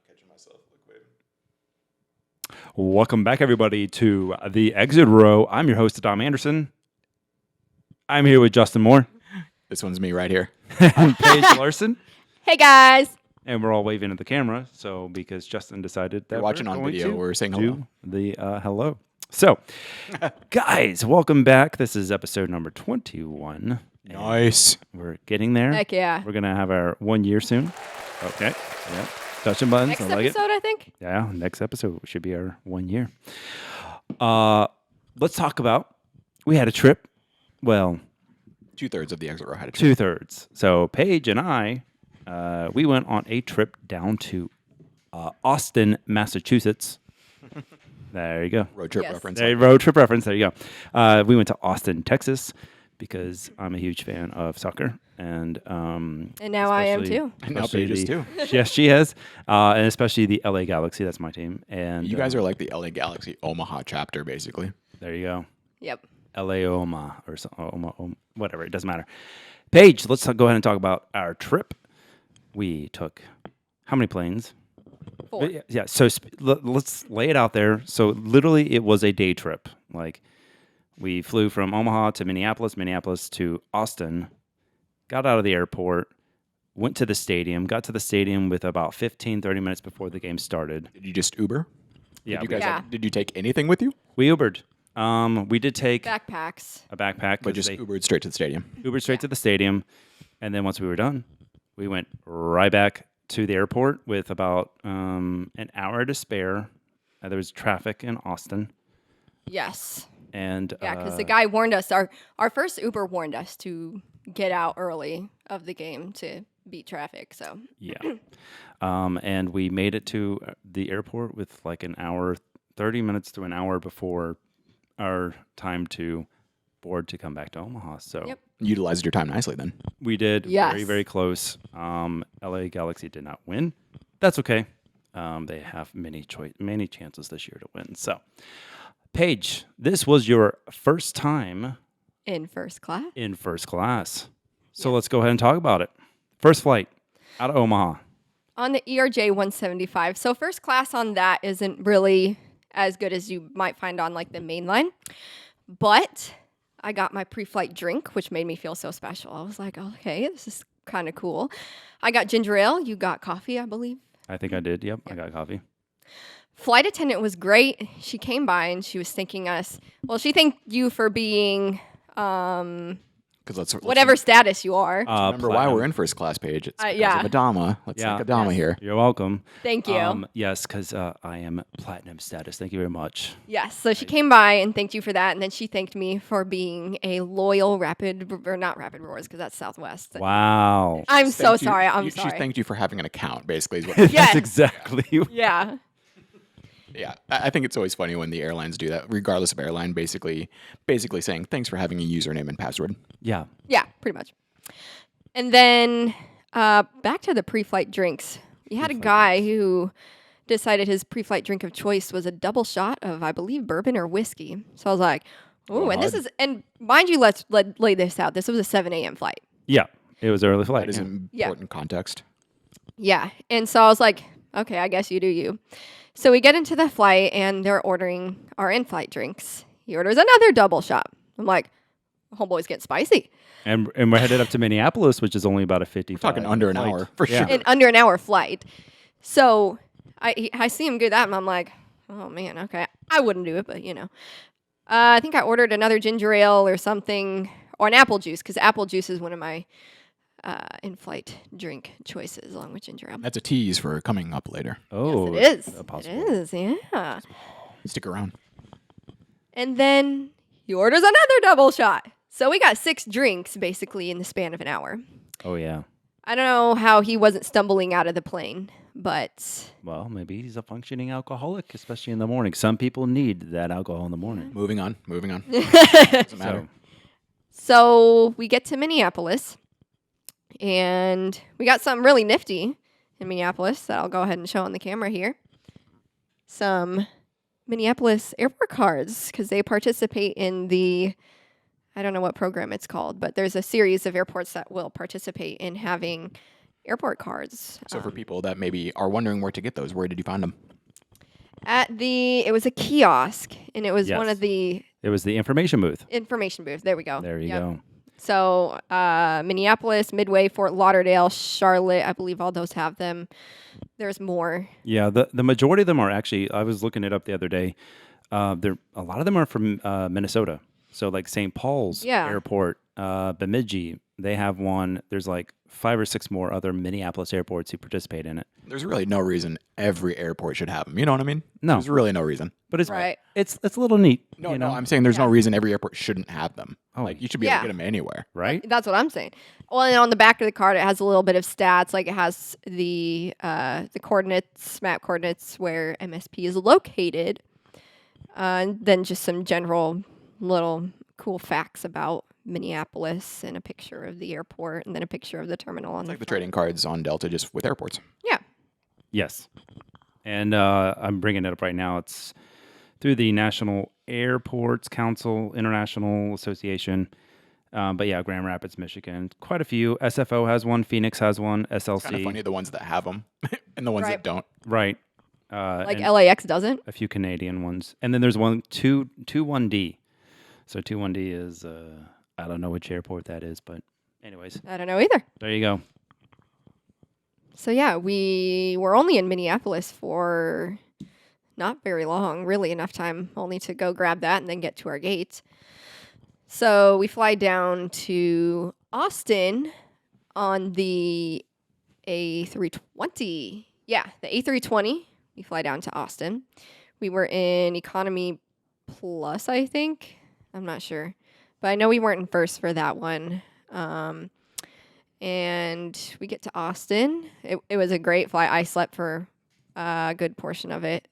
catching myself waving. Welcome back, everybody, to the Exit Row. I'm your host, Adama Anderson. I'm here with Justin Moore This one's me right here. and Paige Larson. Hey, guys. And we're all waving at the camera, so because Justin decided that You're watching we're on going video. to We're saying do hello. the hello. So, guys, welcome back. This is episode number 21. Nice. We're getting there. Heck yeah. We're going to have our 1 year soon. Okay. Yeah. Touching buttons. Next I like episode, I think. Yeah, next episode should be our 1 year. Let's talk about, we had a trip. Well, 2/3 of the exit row had a trip. 2/3. So Paige and I, we went on a trip down to Austin, Massachusetts. There you go. Road trip Yes. reference. Road trip reference. There you go. We went to Austin, Texas, because I'm a huge fan of soccer, and now I am especially- too. And now especially Paige is the- too. Yes, she is, and especially the LA Galaxy. That's my team. And You guys are like the LA Galaxy Omaha chapter, basically. there you go. Yep. LA Oma or something, whatever. It doesn't matter. Paige, let's go ahead and talk about our trip. We took how many planes? 4. Yeah. So let's lay it out there. So literally, it was a day trip. Like we flew from Omaha to Minneapolis, Minneapolis to Austin, got out of the airport, went to the stadium, got to the stadium with about 15, 30 minutes before the game started. Did you just Uber? Yeah, Did you guys Yeah. did you take anything with you? we Ubered. We did take Backpacks. a backpack, But just Ubered straight to the stadium. Ubered straight to the stadium, and then once we were done, we went right back to the airport with about an hour to spare. There was traffic in Austin, Yes. and Yeah, because the guy warned us. Our first Uber warned us to get out early of the game to beat traffic. So yeah, and we made it to the airport with like an hour, 30 minutes to an hour before our time to board to come back to Omaha. So Yep. Utilized your time nicely then. we did very, Yes. very close. LA Galaxy did not win. That's okay. They have many chances this year to win. So, Paige, this was your first time in first class. in first class. So let's go ahead and talk about it. First flight out of Omaha. On the ERJ 175. So first class on that isn't really as good as you might find on like the main line. But I got my pre-flight drink, which made me feel so special. I was like, okay, this is kind of cool. I got ginger ale. You got coffee, I believe. I think I did. Yep, I got coffee. Flight attendant was great. She came by and she was thanking us. Well, she thanked you for being Because let's whatever status you are. remember why Platinum. we're in first class, Page. It's because yeah. of Adama. Let's Yeah. thank Adama here. You're welcome. Thank you. Yes, because I am platinum status. Thank you very much. Yes, so she came by and thanked you for that, and then she thanked me for being a loyal not Rapid Roars, because that's Southwest. Wow. I'm so Thanked you- sorry. I'm She sorry. thanked you for having an account, basically. Is what, Yes. That's exactly. Yeah. yeah, I think it's always funny when the airlines do that, regardless of airline. Basically saying thanks for having a username and password. Yeah. Yeah, pretty much. And then back to the pre-flight drinks. We had a guy who decided his pre-flight drink of choice was a double shot of, I believe, bourbon or whiskey. So I was like, oh, and this is, and mind you, let's lay this out. This was a 7 a.m. flight. Yeah. It was early flight. That is yeah. important context. Yeah. And so I was like, okay, I guess you do you. So we get into the flight and they're ordering our in-flight drinks. He orders another double shot. I'm like, homeboy's getting spicy. And we're headed up to Minneapolis, which is only about a 55. Talking under an flight. hour, for Yeah. sure. In under an hour flight. So I see him do that and I'm like, oh man, okay. I wouldn't do it, but you know. I think I ordered another ginger ale or something, or an apple juice, because apple juice is one of my in-flight drink choices, along with ginger ale. That's a tease for coming up later. Oh, It is. a It possible. is, yeah. Stick around. And then he orders another double shot. So we got 6 drinks basically in the span of an hour. Oh, yeah. I don't know how he wasn't stumbling out of the plane, but Well, maybe he's a functioning alcoholic, especially in the morning. Some people need that alcohol in the morning. Moving on. Doesn't matter. so we get to Minneapolis and we got something really nifty in Minneapolis that I'll go ahead and show on the camera here. Some Minneapolis airport cards, because they participate in the, I don't know what program it's called, but there's a series of airports that will participate in having airport cards. So for people that maybe are wondering where to get those, where did you find them? It was a kiosk, and it was one Yes. of the It was the information booth. information booths. There we go. There you Yep. go. So Minneapolis, Midway, Fort Lauderdale, Charlotte, I believe all those have them. There's more. Yeah, the majority of them are actually. I was looking it up the other day. A lot of them are from Minnesota. So like St. Paul's Yeah. Airport, Bemidji, they have one. There's like 5 or 6 more other Minneapolis airports who participate in it. There's really no reason every airport should have them. You know what I mean? No. There's really no reason. But it's Right. it's a little neat. No, you no, know? I'm saying there's no Yeah. reason every airport shouldn't have them. Oh. Like you should be able Yeah. to get them anywhere. right? That's what I'm saying. Well, and on the back of the card, it has a little bit of stats. Like it has the coordinates, map coordinates where MSP is located, and then just some general little cool facts about Minneapolis and a picture of the airport, and then a picture of the terminal on Like the front. trading cards on Delta, just with airports. Yeah. Yes. And I'm bringing it up right now. It's through the National Airports Council International Association. But yeah, Grand Rapids, Michigan. Quite a few. SFO has one. Phoenix has one. SLC. Kind of funny the ones that have them and the ones Right. that don't. Right. Like and LAX doesn't. a few Canadian ones. And then there's 21D. So 21D is, I don't know which airport that is. But anyways, I don't know either. there you go. So yeah, we were only in Minneapolis for not very long, really enough time only to go grab that and then get to our gate. So we fly down to Austin on the A320. Yeah, the A320. We fly down to Austin. We were in Economy Plus, I think. I'm not sure. But I know we weren't in first for that one. And we get to Austin. It was a great flight. I slept for a good portion of it.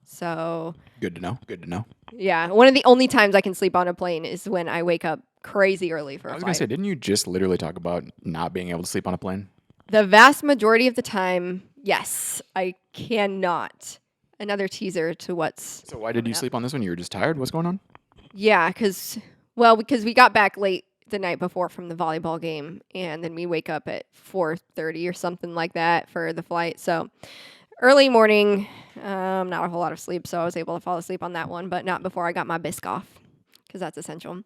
So, Good to know. Good to know. yeah, one of the only times I can sleep on a plane is when I wake up crazy early for I a was going flight. to say, didn't you just literally talk about not being able to sleep on a plane? The vast majority of the time, yes, I cannot. Another teaser to what's... So why did you coming up. sleep on this one? You were just tired? What's going on? Yeah, because we got back late the night before from the volleyball game, and then we wake up at 4:30 or something like that for the flight. So early morning, not a whole lot of sleep, so I was able to fall asleep on that one, but not before I got my bisque off, because that's essential.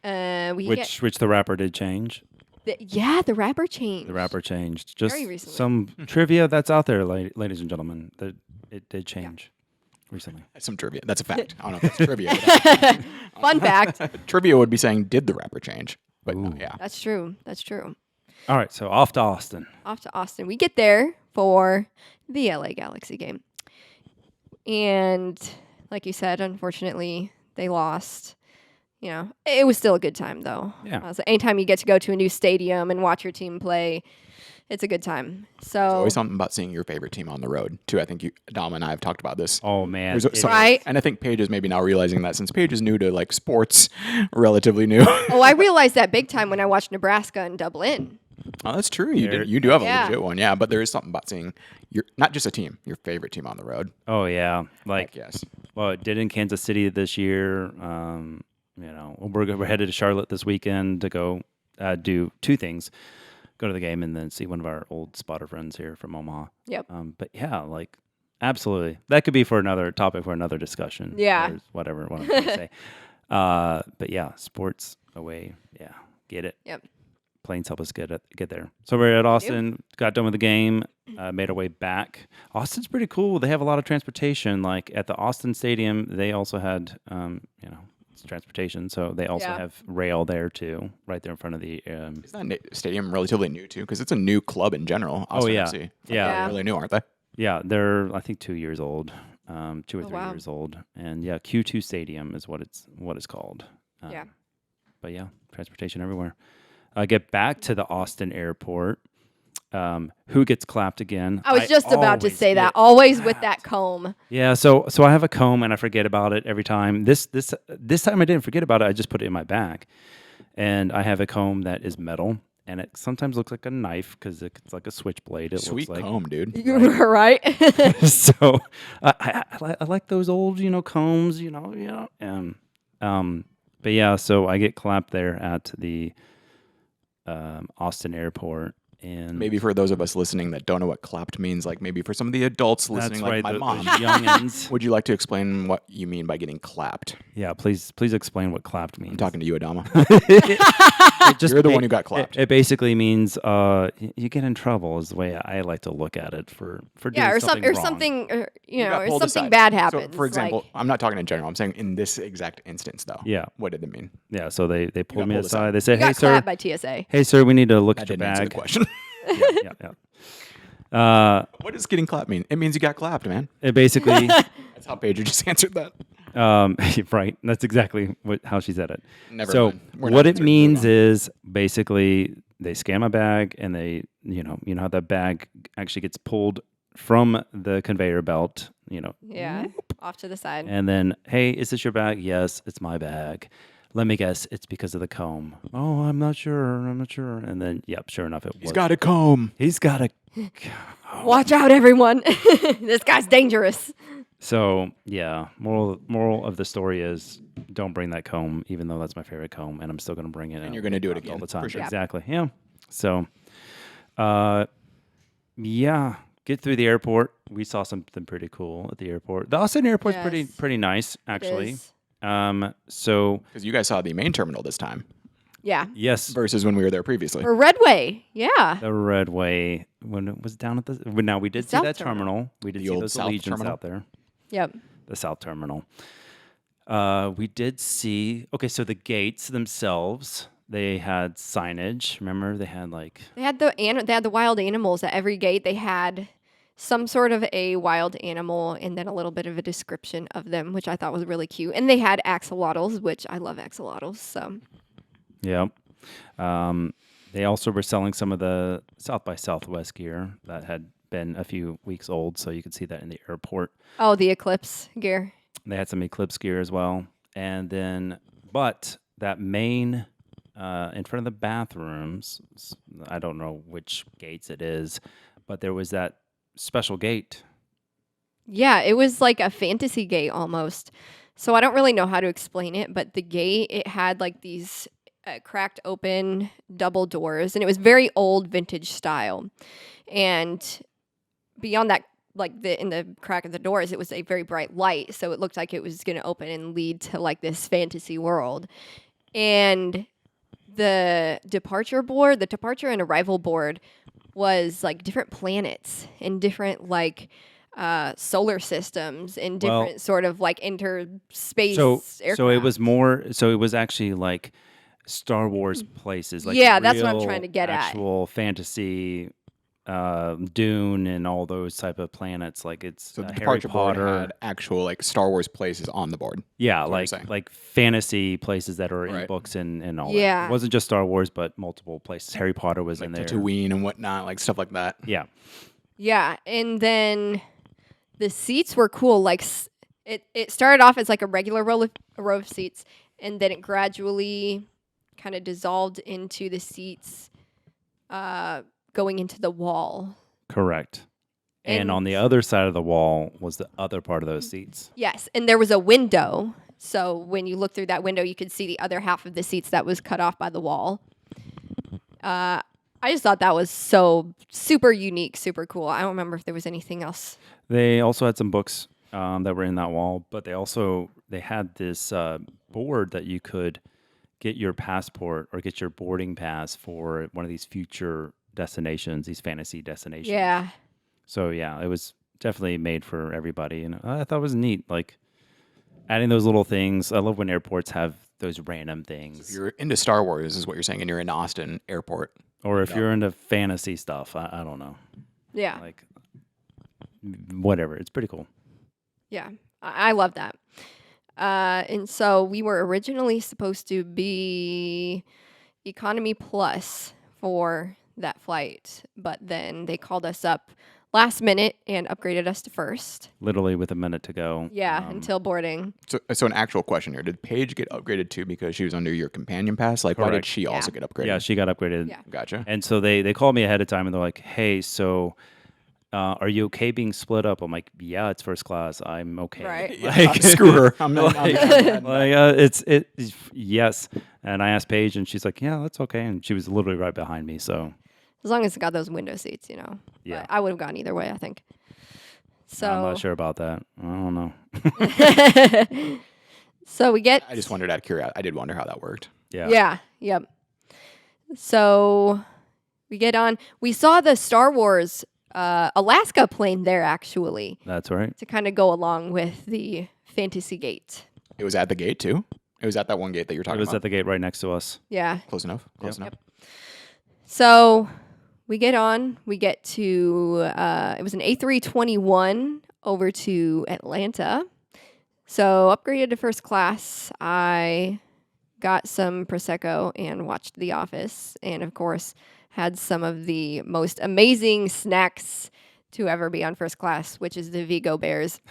Which the wrapper did change. The wrapper changed. The wrapper changed. Just Very recently. some trivia that's out there, ladies and gentlemen. That it did change recently. That's some trivia. That's a fact. I don't know if that's trivia. But Fun fact. trivia would be saying, did the wrapper change? But no, Ooh. yeah. That's true. That's true. All right, so off to Austin. Off to Austin. We get there for the LA Galaxy game. And like you said, unfortunately, they lost. You know, it was still a good time, though. Yeah. So anytime you get to go to a new stadium and watch your team play, it's a good time. There's So, always something about seeing your favorite team on the road, too. I think Adama and I have talked about this. Oh man, There's some- Right. And I think Paige is maybe now realizing that since Paige is new to like sports, relatively new. I realized that big time when I watched Nebraska and Dublin. Oh, that's true. You There- do. You do have a Yeah. legit one, yeah. But there is something about seeing your not just a team, your favorite team on the road. Oh yeah, like Heck yes. well, it did in Kansas City this year. You know, we're headed to Charlotte this weekend to go do 2 things: go to the game and then see one of our old spotter friends here from Omaha. Yep. But yeah, like absolutely, that could be for another topic for another discussion. Yeah. or whatever. What I'm trying to say. But yeah, sports away. Yeah, get it. Yep. Planes help us get there. So we're at Austin, got done with the game, made our way back. Austin's pretty cool. They have a lot of transportation. Like at the Austin Stadium, they also had, it's transportation. So they also Yeah. have rail there too, right there in front of the. Is that stadium relatively new too? Because it's a new club in general. Austin yeah. FC. Like, Yeah. they're really new, aren't they? Yeah, they're I think 2 years old, 2 or 3 wow. years old, and yeah, Q2 Stadium is what it's called. Yeah. But yeah, transportation everywhere. Get back to the Austin airport. Who gets clapped again? I was just about to always say that. get Always with clapped. that comb. Yeah, so I have a comb and I forget about it every time. This time I didn't forget about it. I just put it in my bag, and I have a comb that is metal, and it sometimes looks like a knife because it's like a switchblade. It Sweet looks like. comb, dude. You're right. So I like those old combs, but yeah, so I get clapped there at the Austin airport, in Maybe for those of us listening that don't know what clapped means, like maybe for some of the adults listening, That's like right, my mom, those youngins. would you like to explain what you mean by getting clapped? Yeah, please explain what clapped means. I'm talking to you, Adama. It just You're the one who got clapped. It basically means you get in trouble is the way I like to look at it for doing Yeah, or something or wrong. something, or, You got or pulled something aside. bad So, happens. for example, like, I'm not talking in general. I'm saying in this exact instance, though. Yeah. What did it mean? Yeah, so they pulled me pulled aside. aside. They said, you "Hey got sir, clapped by TSA. hey sir, we need to look That at your didn't answer the bag." question. Yeah. What does getting clapped mean? It means you got clapped, man. It basically, That's how Paige just answered that. right. That's exactly how she said it. Never So mind. We're not what it concerned. means Move on. is basically they scan my bag and they, you know how that bag actually gets pulled from the conveyor belt, Yeah, off to the side. and then, hey, is this your bag? Yes, it's my bag. Let me guess, it's because of the comb. Oh, I'm not sure. And then, yep, sure enough, it was. He's got a comb. He's got a. Watch out, everyone! This guy's dangerous. So yeah, moral of the story is don't bring that comb, even though that's my favorite comb, and I'm still going to bring it. And you're going to do it all again, the time. for sure. Yeah. Exactly. Yeah. So, yeah, get through the airport. We saw something pretty cool at the airport. The Austin airport's Yes. pretty nice, It actually. is. So Because you guys saw the main terminal this time Yeah. yes, versus when we were there previously. Or Redway. Yeah. the Redway when it was down at the. Now we did see South that terminal. terminal. We did The see old those South Allegiants terminal? out there. Yep. The South Terminal. We did see. Okay, so the gates themselves, they had signage. Remember, they had like. They had the wild animals at every gate. They had some sort of a wild animal and then a little bit of a description of them, which I thought was really cute. And they had axolotls, which I love axolotls. So Yeah. They also were selling some of the South by Southwest gear that had been a few weeks old, so you could see that in the airport. the Eclipse gear. They had some Eclipse gear as well, and then but that main in front of the bathrooms, I don't know which gates it is, but there was that special gate. Yeah, it was like a fantasy gate almost. So I don't really know how to explain it, but the gate, it had like these cracked open double doors, and it was very old vintage style. And beyond that, like in the crack of the doors, it was a very bright light, so it looked like it was going to open and lead to like this fantasy world. And the departure and arrival board was like different planets and different like solar systems and Well, different sort of like interspace So it was aircraft. more. So it was actually like Star Wars places. Like Yeah, that's what I'm real trying to get at. Actual fantasy, Dune and all those type of planets. Like it's So the Harry departure board Potter. had actual like Star Wars places on the board. Yeah, what you're like saying. fantasy places that are in Right. books and all Yeah. that. It wasn't just Star Wars, but multiple places. Harry Potter was Like in there. Tatooine and whatnot, like stuff like that. Yeah. Yeah, and then the seats were cool. Like it started off as like a regular row of seats, and then it gradually kind of dissolved into the seats going into the wall. Correct. And And- on the other side of the wall was the other part of those seats. Yes, and there was a window. So when you look through that window, you could see the other half of the seats that was cut off by the wall. I just thought that was so super unique, super cool. I don't remember if there was anything else. They also had some books that were in that wall, but they had this board that you could get your passport or get your boarding pass for one of these future destinations, these fantasy destinations. Yeah. So yeah, it was definitely made for everybody, and I thought it was neat. Like adding those little things. I love when airports have those random If things. you're into Star Wars, is what you're saying, and you're in Austin Airport. Or if Yeah. you're into fantasy stuff, I don't know, Yeah. like whatever. It's pretty cool. Yeah, I love that. And so we were originally supposed to be economy plus for that flight, but then they called us up last minute and upgraded us to first. Literally with a minute to go. Yeah, until boarding. So an actual question here: did Paige get upgraded too because she was under your companion pass? Like, why did Correct. she also Yeah. get upgraded? Yeah, she got upgraded. Yeah. Gotcha. And so they called me ahead of time and they're like, hey, so are you okay being split up? I'm like, yeah, it's first class. I'm okay. Right. Like, Screw her. I'm not. yes. And I asked Paige and she's like, yeah, that's okay. And she was literally right behind me. So As long as it got those window seats, you know. Yeah. But I would have gone either way, I think. So I'm not sure about that. I don't know. So we get I just wondered out of curiosity. I did wonder how that worked. Yeah. Yeah, yep. So we get on. We saw the Star Wars Alaska plane there actually That's right. to kind of go along with the Fantasy Gate. It was at the gate too. It was at that one gate that you're It talking was about. at the gate right next to us. Yeah. Close enough. Close enough. So we get on. We get to it was an A321 over to Atlanta. So upgraded to first class. I got some Prosecco and watched The Office. And of course, had some of the most amazing snacks to ever be on first class, which is the Vigo Bears.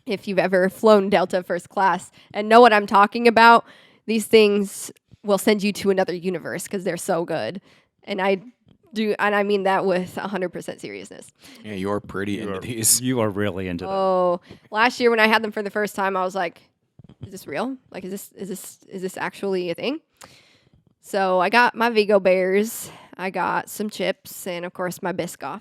If you've ever flown Delta first class and know what I'm talking about, these things will send you to another universe because they're so good. And I mean that with 100% seriousness. Yeah, you're pretty into these. You are really into them. Oh, last year when I had them for the first time, I was like, "Is this real? Like, is this actually a thing?" So I got my Vigo Bears, I got some chips, and of course my Biscoff.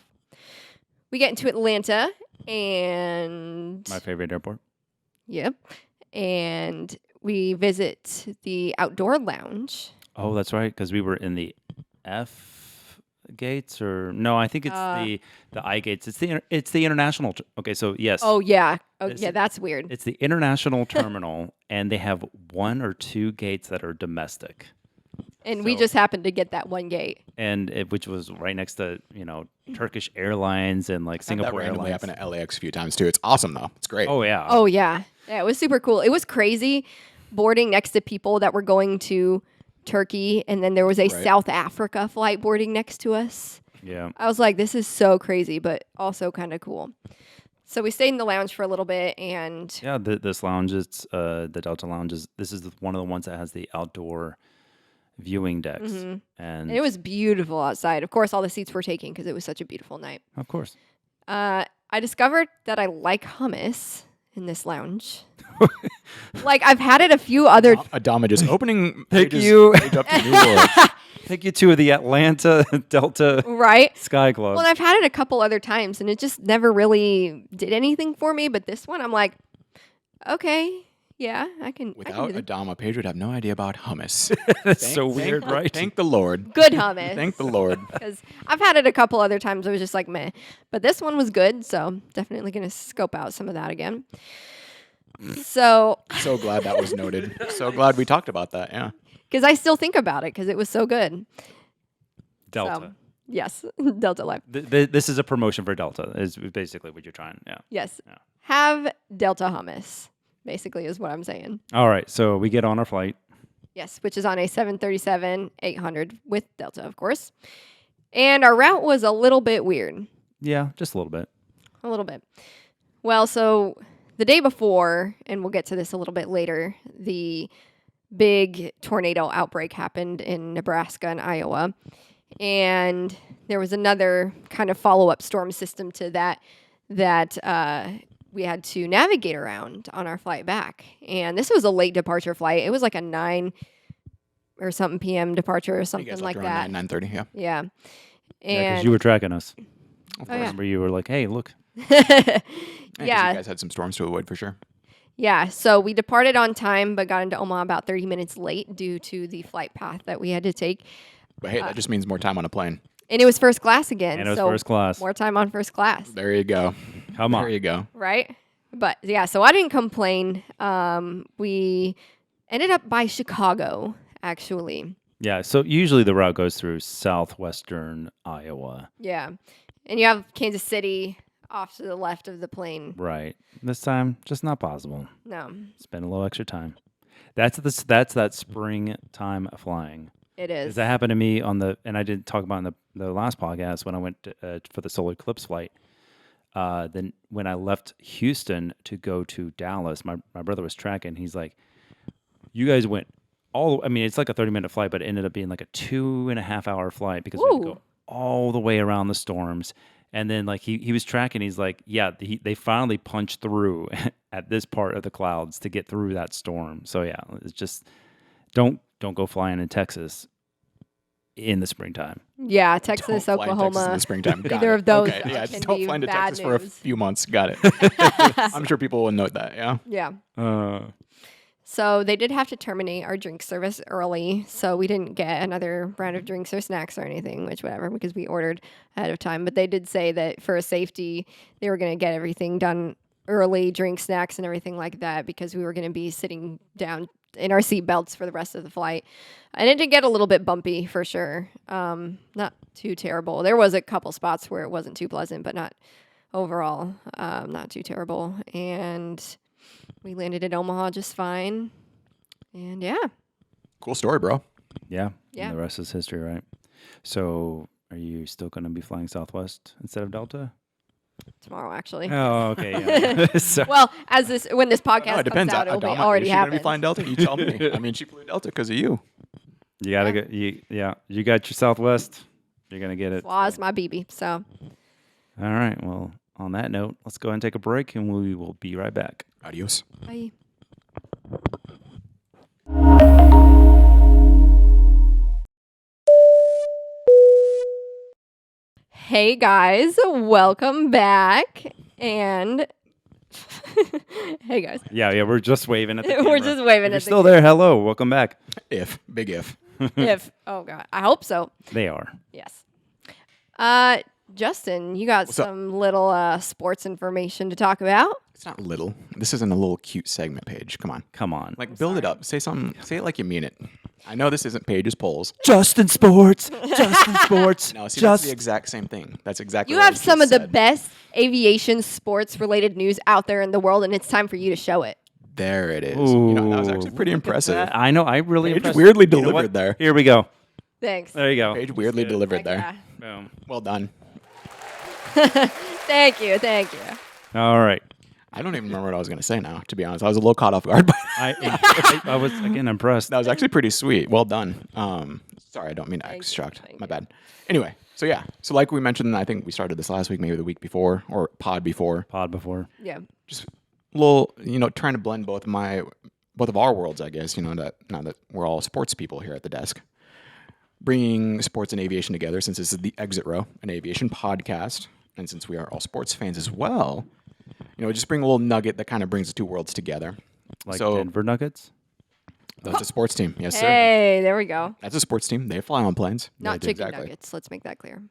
We get into Atlanta, and My favorite airport. yep, and we visit the outdoor lounge. Oh, that's right. Because we were in the F gates, or no? I think it's the I gates. It's the international. Okay, so yes. Oh yeah, This- that's weird. It's the international terminal, and they have 1 or 2 gates that are domestic, And we just happened to get that one gate. and which was right next to Turkish Airlines and like That Singapore randomly Airlines. happened at LAX a few times too. It's awesome though. It's great. Oh yeah. Oh yeah, it was super cool. It was crazy boarding next to people that were going to Turkey, and then there was a Right. South Africa flight boarding next to us. Yeah. I was like, this is so crazy, but also kind of cool. So we stayed in the lounge for a little bit, and Yeah. This lounge, it's the Delta Lounge is. This is one of the ones that has the outdoor viewing decks, and it was beautiful outside. Of course, all the seats were taken because it was such a beautiful night. of course. I discovered that I like hummus in this lounge. Like I've had it a few other. Adama just opening Pick pages, you. page up to new world. Take you to the Atlanta Delta Right. Sky Club. Well, and I've had it a couple other times, and it just never really did anything for me. But this one, I'm like, okay, yeah, I can. I Without can do this. Adama, Paige would have no idea about hummus. That's so weird, right? Thank the Lord. Good hummus. Thank the Lord. Because I've had it a couple other times. I was just like, meh. But this one was good, so definitely gonna scope out some of that again. So, So glad that was noted. So glad we talked about that. Yeah. because I still think about it because it was so good. Delta. So, yes, Delta Life. This is a promotion for Delta. Is basically what you're trying. Yeah. Yes, Yeah. have Delta hummus. Basically, is what I'm saying. All right. So we get on our flight. Yes, which is on a 737-800 with Delta, of course. And our route was a little bit weird. Yeah, just a little bit. A little bit. Well, so the day before, and we'll get to this a little bit later, the big tornado outbreak happened in Nebraska and Iowa. And there was another kind of follow-up storm system to that we had to navigate around on our flight back. And this was a late departure flight. It was like a 9 or something p.m. departure or You something guys like left that. around 9:30. Yeah. Yeah. Yeah, because And you were tracking us. Of Oh, yeah. Remember, you were like, "Hey, look." Yeah. 'cause Yeah. You guys had some storms to avoid for sure. Yeah, so we departed on time, but got into Omaha about 30 minutes late due to the flight path that we had to take. But hey, that just means more time on a plane. And it was first class again. And it was so first class. More time on first class, There you go. Come on. There you go. right? But yeah, so I didn't complain. We ended up by Chicago, actually. Yeah. So usually the route goes through southwestern Iowa. Yeah. And you have Kansas City off to the left of the plane. Right. This time, just not possible. No, Spend a little extra time. That's that springtime flying. it is. 'Cause that happened to me and I did talk about in the last podcast when I went for the solar eclipse flight. Then when I left Houston to go to Dallas, my brother was tracking. He's like, "You guys went it's like a 30-minute flight, but it ended up being like a 2.5-hour flight because we had to Ooh. go all the way around the storms." And then like he was tracking. He's like, "Yeah, they finally punched through at this part of the clouds to get through that storm." So yeah, it's just don't go flying in Texas. in the springtime. Yeah, Don't Texas, fly in Texas in Oklahoma. the springtime. Got Either it. of those Okay. Yeah, can just don't be fly into bad Texas for a news. few months. Got it. I'm sure people will note that. Yeah. Yeah. So they did have to terminate our drink service early, so we didn't get another round of drinks or snacks or anything, which whatever, because we ordered ahead of time. But they did say that for safety, they were going to get everything done early, drink, snacks, and everything like that, because we were going to be sitting down in our seat belts for the rest of the flight. And it did get a little bit bumpy for sure. Not too terrible. There was a couple spots where it wasn't too pleasant, but not overall, not too terrible. And we landed in Omaha just fine. And yeah. Cool story, bro. Yeah. Yeah. And the rest is history, right? So are you still going to be flying Southwest instead of Delta? Tomorrow, actually. Oh, okay. Yeah. So, Well, when this podcast No, it comes depends. out, it'll be Adama, already is she going to be happened. flying Delta? You tell me. I mean, she flew Delta because of you. you got to get, you got your Southwest. You're going to get it. Flaws my BB. So All right. Well, on that note, let's go ahead and take a break and we will be right back. Adios. bye. Hey guys, welcome back. And hey guys, Yeah, we're just waving at the we're camera. just waving If you're at still there, hello. Welcome back. Big if. if oh god, I hope so. They are. Yes. Justin, you got up? some little sports information to talk about. It's not little. This isn't a little cute segment page. Come on. Come on. Like, build it up. Say something. Say it like you mean it. I know this isn't Paige's polls. Justin Sports. Justin Sports. No, see, that's the exact same thing. That's exactly You what I have just some of the said. best aviation sports related news out there in the world, and it's time for you to show it. There it is. You know, that was actually pretty impressive. I know. I really Paige impressed. weirdly You know delivered what? there. Here we go. Thanks. There you go. Paige weirdly delivered there. Yeah. Boom. Well done. Thank you. Thank you. All right. I don't even remember what I was going to say now, to be honest. I was a little caught off guard by that. I was again impressed. That was actually pretty sweet. Well done. Sorry, I don't mean to Thank you. extract. Thank My you. bad. Anyway, so yeah. So like we mentioned, I think we started this last week, maybe the week before, or pod before. Pod before. Yeah. Just a little, trying to blend both of our worlds, I guess, now that we're all sports people here at the desk. Bringing sports and aviation together, since this is the Exit Row, an aviation podcast, and since we are all sports fans as well, just bring a little nugget that kind of brings the two worlds together. Like So- Denver Nuggets. That's a sports team. Yes, sir. Hey, there we go. That's a sports team. They fly on planes. Not They- chicken exactly. nuggets. Let's make that clear.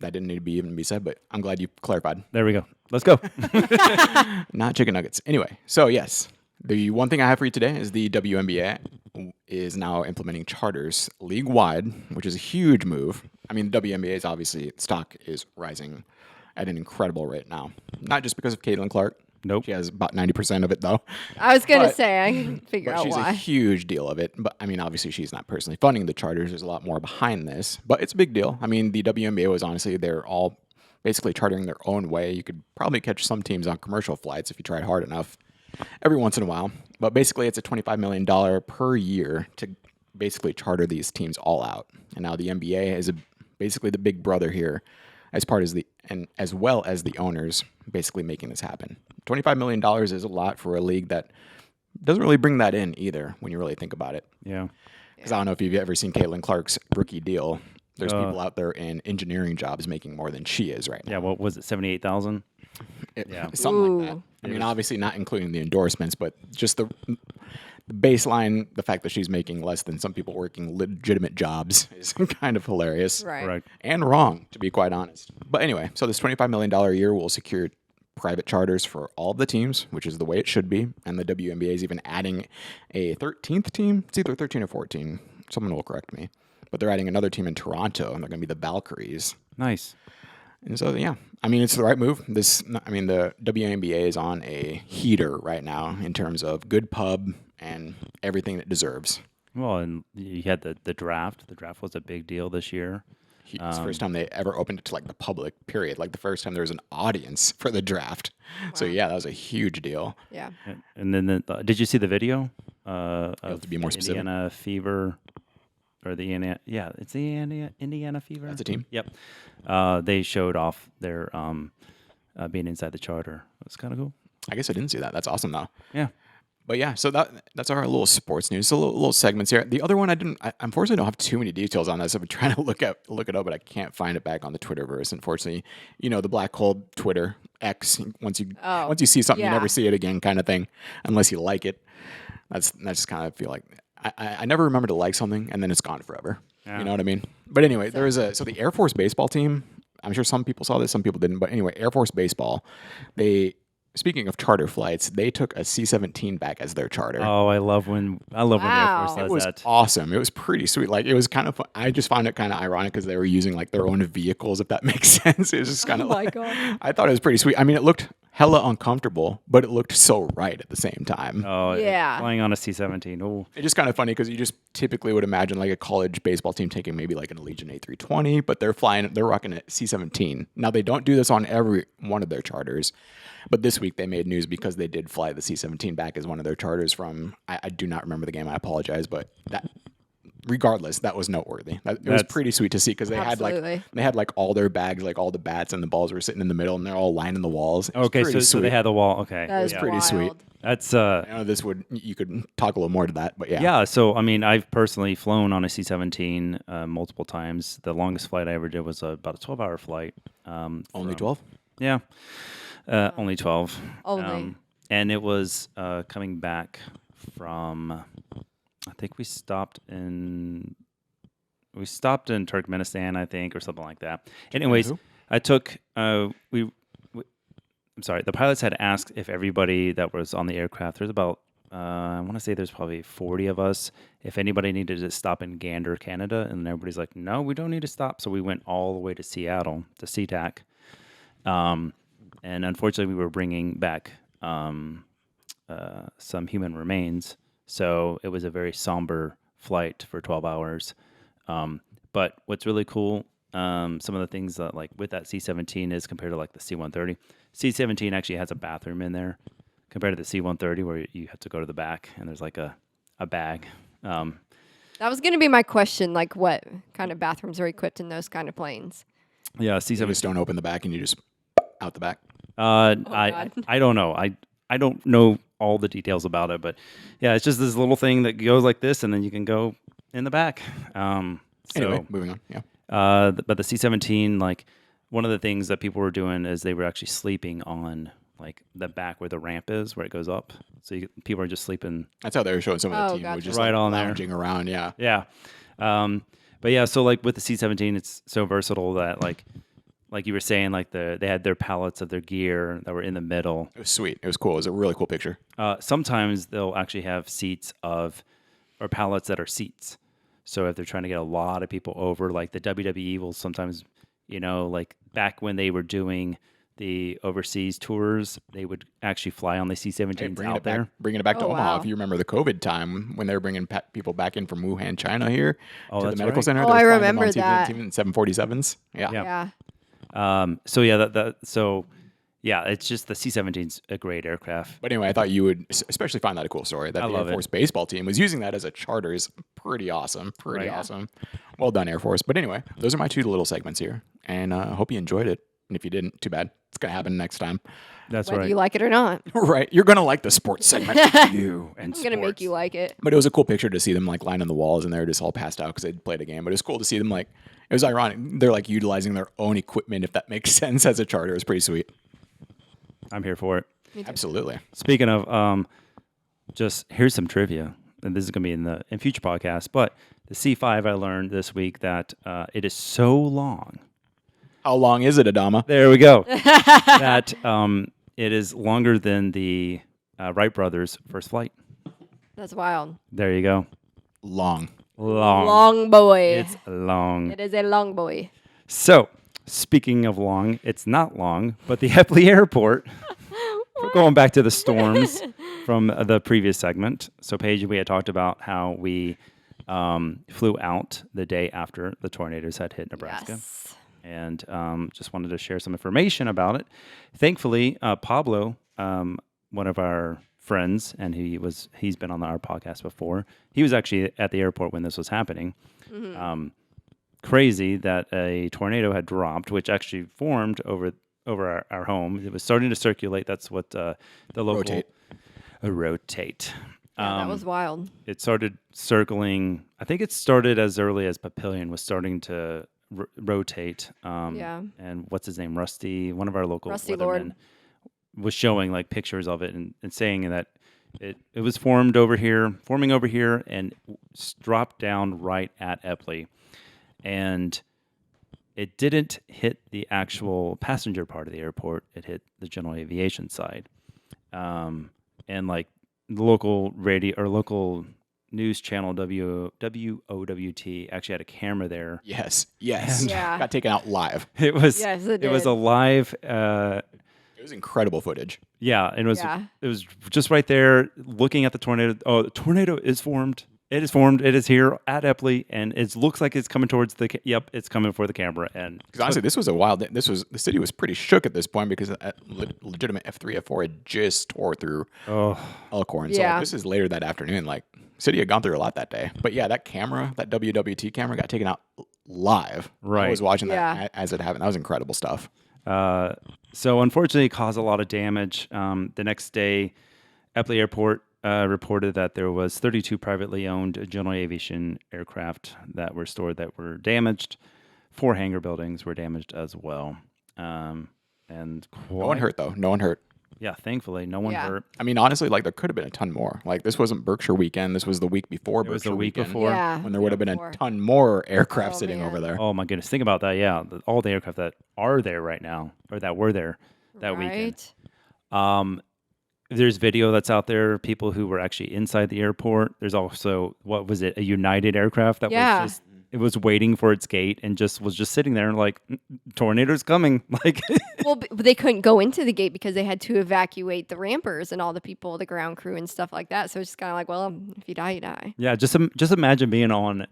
That didn't need to even be said, but I'm glad you clarified. There we go. Let's go. Not chicken nuggets. Anyway, so yes, the one thing I have for you today is the WNBA is now implementing charters league-wide, which is a huge move. I mean, the WNBA's obviously stock is rising at an incredible rate now. Not just because of Caitlin Clark. Nope. She has about 90% of it, though. I was gonna But- say I can figure But out she's a why. huge deal of it. But I mean, obviously, she's not personally funding the charters. There's a lot more behind this, but it's a big deal. I mean, the WNBA was honestly, they're all basically chartering their own way. You could probably catch some teams on commercial flights if you tried hard enough every once in a while. But basically, it's a $25 million per year to basically charter these teams all out. And now the NBA is basically the big brother here as well as the owners basically making this happen. $25 million is a lot for a league that doesn't really bring that in either when you really think about it. Yeah. Because I don't know if you've ever seen Caitlin Clark's rookie deal. There's people out there in engineering jobs making more than she is right now. Yeah. What was it? 78,000. Yeah. Something like that. Ooh. I mean, obviously not including the endorsements, but just the baseline, the fact that she's making less than some people working legitimate jobs is kind of hilarious. Right. Right. And wrong, to be quite honest. But anyway, so this $25 million a year will secure private charters for all of the teams, which is the way it should be. And the WNBA is even adding a 13th team. It's either 13 or 14. Someone will correct me. But they're adding another team in Toronto, and they're going to be the Valkyries. Nice. And so, yeah, I mean, it's the right move. The WNBA is on a heater right now in terms of good pub and everything it deserves. Well, and you had the draft. The draft was a big deal this year. It's the first time they ever opened it to like the public, period. Like the first time there was an audience for the draft. So yeah, that was a huge deal. Yeah. And then did you see the video? have to be more specific. Indiana Fever, or the Indiana? Yeah, it's the Indiana Fever. That's a team? Yep. They showed off their being inside the charter. It's kind of cool. I guess I didn't see that. That's awesome though. Yeah. But yeah, so that's our little sports news. So little segments here. The other one I unfortunately don't have too many details on this. I've been trying to look it up, but I can't find it back on the Twitterverse. Unfortunately, the black hole Twitter X. Once you see something, you yeah. never see it again, kind of thing, unless you like it. That's just kind of feel like I never remember to like something and then it's gone forever. Yeah. You know what I mean? But anyway, so the Air Force baseball team. I'm sure some people saw this, some people didn't. But anyway, Air Force baseball. Speaking of charter flights, they took a C-17 back as their charter. Oh, I love when the Air Force Wow. does It was that. awesome. It was pretty sweet. Like, it was kind of fun. I just found it kind of ironic because they were using like their own vehicles, if that makes sense. It was just kind of my God. I thought it was pretty sweet. I mean, it looked hella uncomfortable, but it looked so right at the same time. Oh, Yeah. flying on a C-17. Oh, It's just kind of funny because you just typically would imagine like a college baseball team taking maybe like an Allegiant A320, but they're rocking a C-17. Now, they don't do this on every one of their charters, but this week they made news because they did fly the C-17 back as one of their charters from, I do not remember the game, I apologize, but regardless, that was noteworthy. It was pretty sweet to see because they Absolutely. had like all their bags, like all the bats and the balls were sitting in the middle, and they're all lining the walls. It was okay. pretty So they sweet. had the wall. Okay, That is yeah. pretty sweet. wild. That's I know you could talk a little more to that, but yeah. yeah. So I mean, I've personally flown on a C-17 multiple times. The longest flight I ever did was about a 12-hour flight. Only 12? Yeah, only 12. Only. And it was coming back from. I think we stopped in Turkmenistan, I think, or something like that. Anyways, who? I took I'm sorry. The pilots had asked if everybody that was on the aircraft. There's about I want to say there's probably 40 of us. If anybody needed to stop in Gander, Canada, and everybody's like, no, we don't need to stop. So we went all the way to Seattle to SeaTac. And unfortunately, we were bringing back some human remains. So it was a very somber flight for 12 hours. But what's really cool, some of the things that like with that C-17 is compared to like the C-130. C-17 actually has a bathroom in there compared to the C-130 where you have to go to the back and there's like a bag. That was going to be my question. Like, what kind of bathrooms are equipped in those kind of planes? Yeah, You C-17. just don't open the back and you just out the back. God. I don't know. I don't know all the details about it, but yeah, it's just this little thing that goes like this, and then you can go in the back. Anyway, moving on. Yeah. But the C-17, like one of the things that people were doing is they were actually sleeping on like the back where the ramp is, where it goes up. So people are just sleeping. That's how they were showing some of the Oh, team. gotcha. Was just Right like on there. lounging around. Yeah. Yeah. But yeah, so like with the C-17, it's so versatile that like you were saying, like they had their pallets of their gear that were in the middle. It was sweet. It was cool. It was a really cool picture. Sometimes they'll actually have or pallets that are seats. So if they're trying to get a lot of people over, like the WWE will sometimes, like back when they were doing the overseas tours, they would actually fly on the C-17s out there. Bringing it back to Oh, Omaha. wow. If you remember the COVID time when they were bringing people back in from Wuhan, China here Oh, to the that's medical right. center. Oh, they were I flying them remember on that. C-17 and 747s. Yeah. Yeah. Yeah. So yeah, so yeah, it's just the C-17's a great aircraft. But anyway, I thought you would especially find that a cool story. That I the love Air it. Force baseball team was using that as a charter is pretty awesome. Pretty Right. awesome. Well done, Air Force. But anyway, those are my two little segments here. And I hope you enjoyed it. And if you didn't, too bad. It's going to happen next time. That's Whether right. you like it or not. Right. You're going to like the sports segment. You and I'm going to make you like it. But it was a cool picture to see them like lining the walls and they were just all passed out because they'd played a game. But it was cool to see them like, it was ironic. They're like utilizing their own equipment, if that makes sense, as a charter. It was pretty sweet. I'm here for it. Absolutely. Speaking of, just here's some trivia, and this is going to be in future podcasts. But the C5, I learned this week that it is so long. How long is it, Adama? There we go. That it is longer than the Wright brothers' first flight. That's wild. There you go. Long. Long boy. It's long. It is a long boy. So, speaking of long, it's not long, but the Eppley Airport. We're going back to the storms from the previous segment. So, Paige, we had talked about how we flew out the day after the tornadoes had hit Nebraska. Yes. And just wanted to share some information about it. Thankfully, Pablo, one of our friends, and he's been on our podcast before. He was actually at the airport when this was happening. Crazy that a tornado had dropped, which actually formed over our home. It was starting to circulate. That's what the local Rotate. rotate. Yeah, that was wild. It started circling. I think it started as early as Papillion was starting to rotate. Yeah. And what's his name? Rusty, one of our local Rusty weathermen, Lord. was showing like pictures of it and saying that it was forming over here, and dropped down right at Eppley. And it didn't hit the actual passenger part of the airport. It hit the general aviation side. And like the local radio or local news channel WOWT actually had a camera there. Yes. Yeah. Got taken out live. It was Yes, it was did. a live It was incredible footage. yeah, and Yeah. it was just right there looking at the tornado. Oh, the tornado is formed. It is formed. It is here at Eppley, and it looks like it's coming towards the. Yep, it's coming for the camera. And Because honestly, this was a wild. The city was pretty shook at this point because legitimate F3, F4 had just tore through Elkhorn. So Yeah. like, this is later that afternoon. Like city had gone through a lot that day. But yeah, that camera, that WWT camera, got taken out live. I Right. was watching that Yeah. as it happened. That was incredible stuff. so unfortunately, it caused a lot of damage. The next day, Eppley Airport reported that there was 32 privately owned general aviation aircraft that were stored that were damaged. 4 hangar buildings were damaged as well. And No one hurt though. No one hurt. Yeah, thankfully, no one Yeah. hurt. I mean, honestly, like there could have been a ton more. Like this wasn't Berkshire weekend. This was the week before It was Berkshire the week weekend, before. Yeah. when there would have been Before. a ton more aircraft Oh, sitting man. over there. Oh my goodness! Think about that. Yeah, all the aircraft that are there right now, or that were there that weekend. Right. There's video that's out there. People who were actually inside the airport. There's also what was it? A United aircraft that Yeah. was just it was waiting for its gate and was just sitting there like tornado's coming. Like Well, but they couldn't go into the gate because they had to evacuate the rampers and all the people, the ground crew and stuff like that. So it's just kind of like, well, if you die, you die. yeah, just imagine being on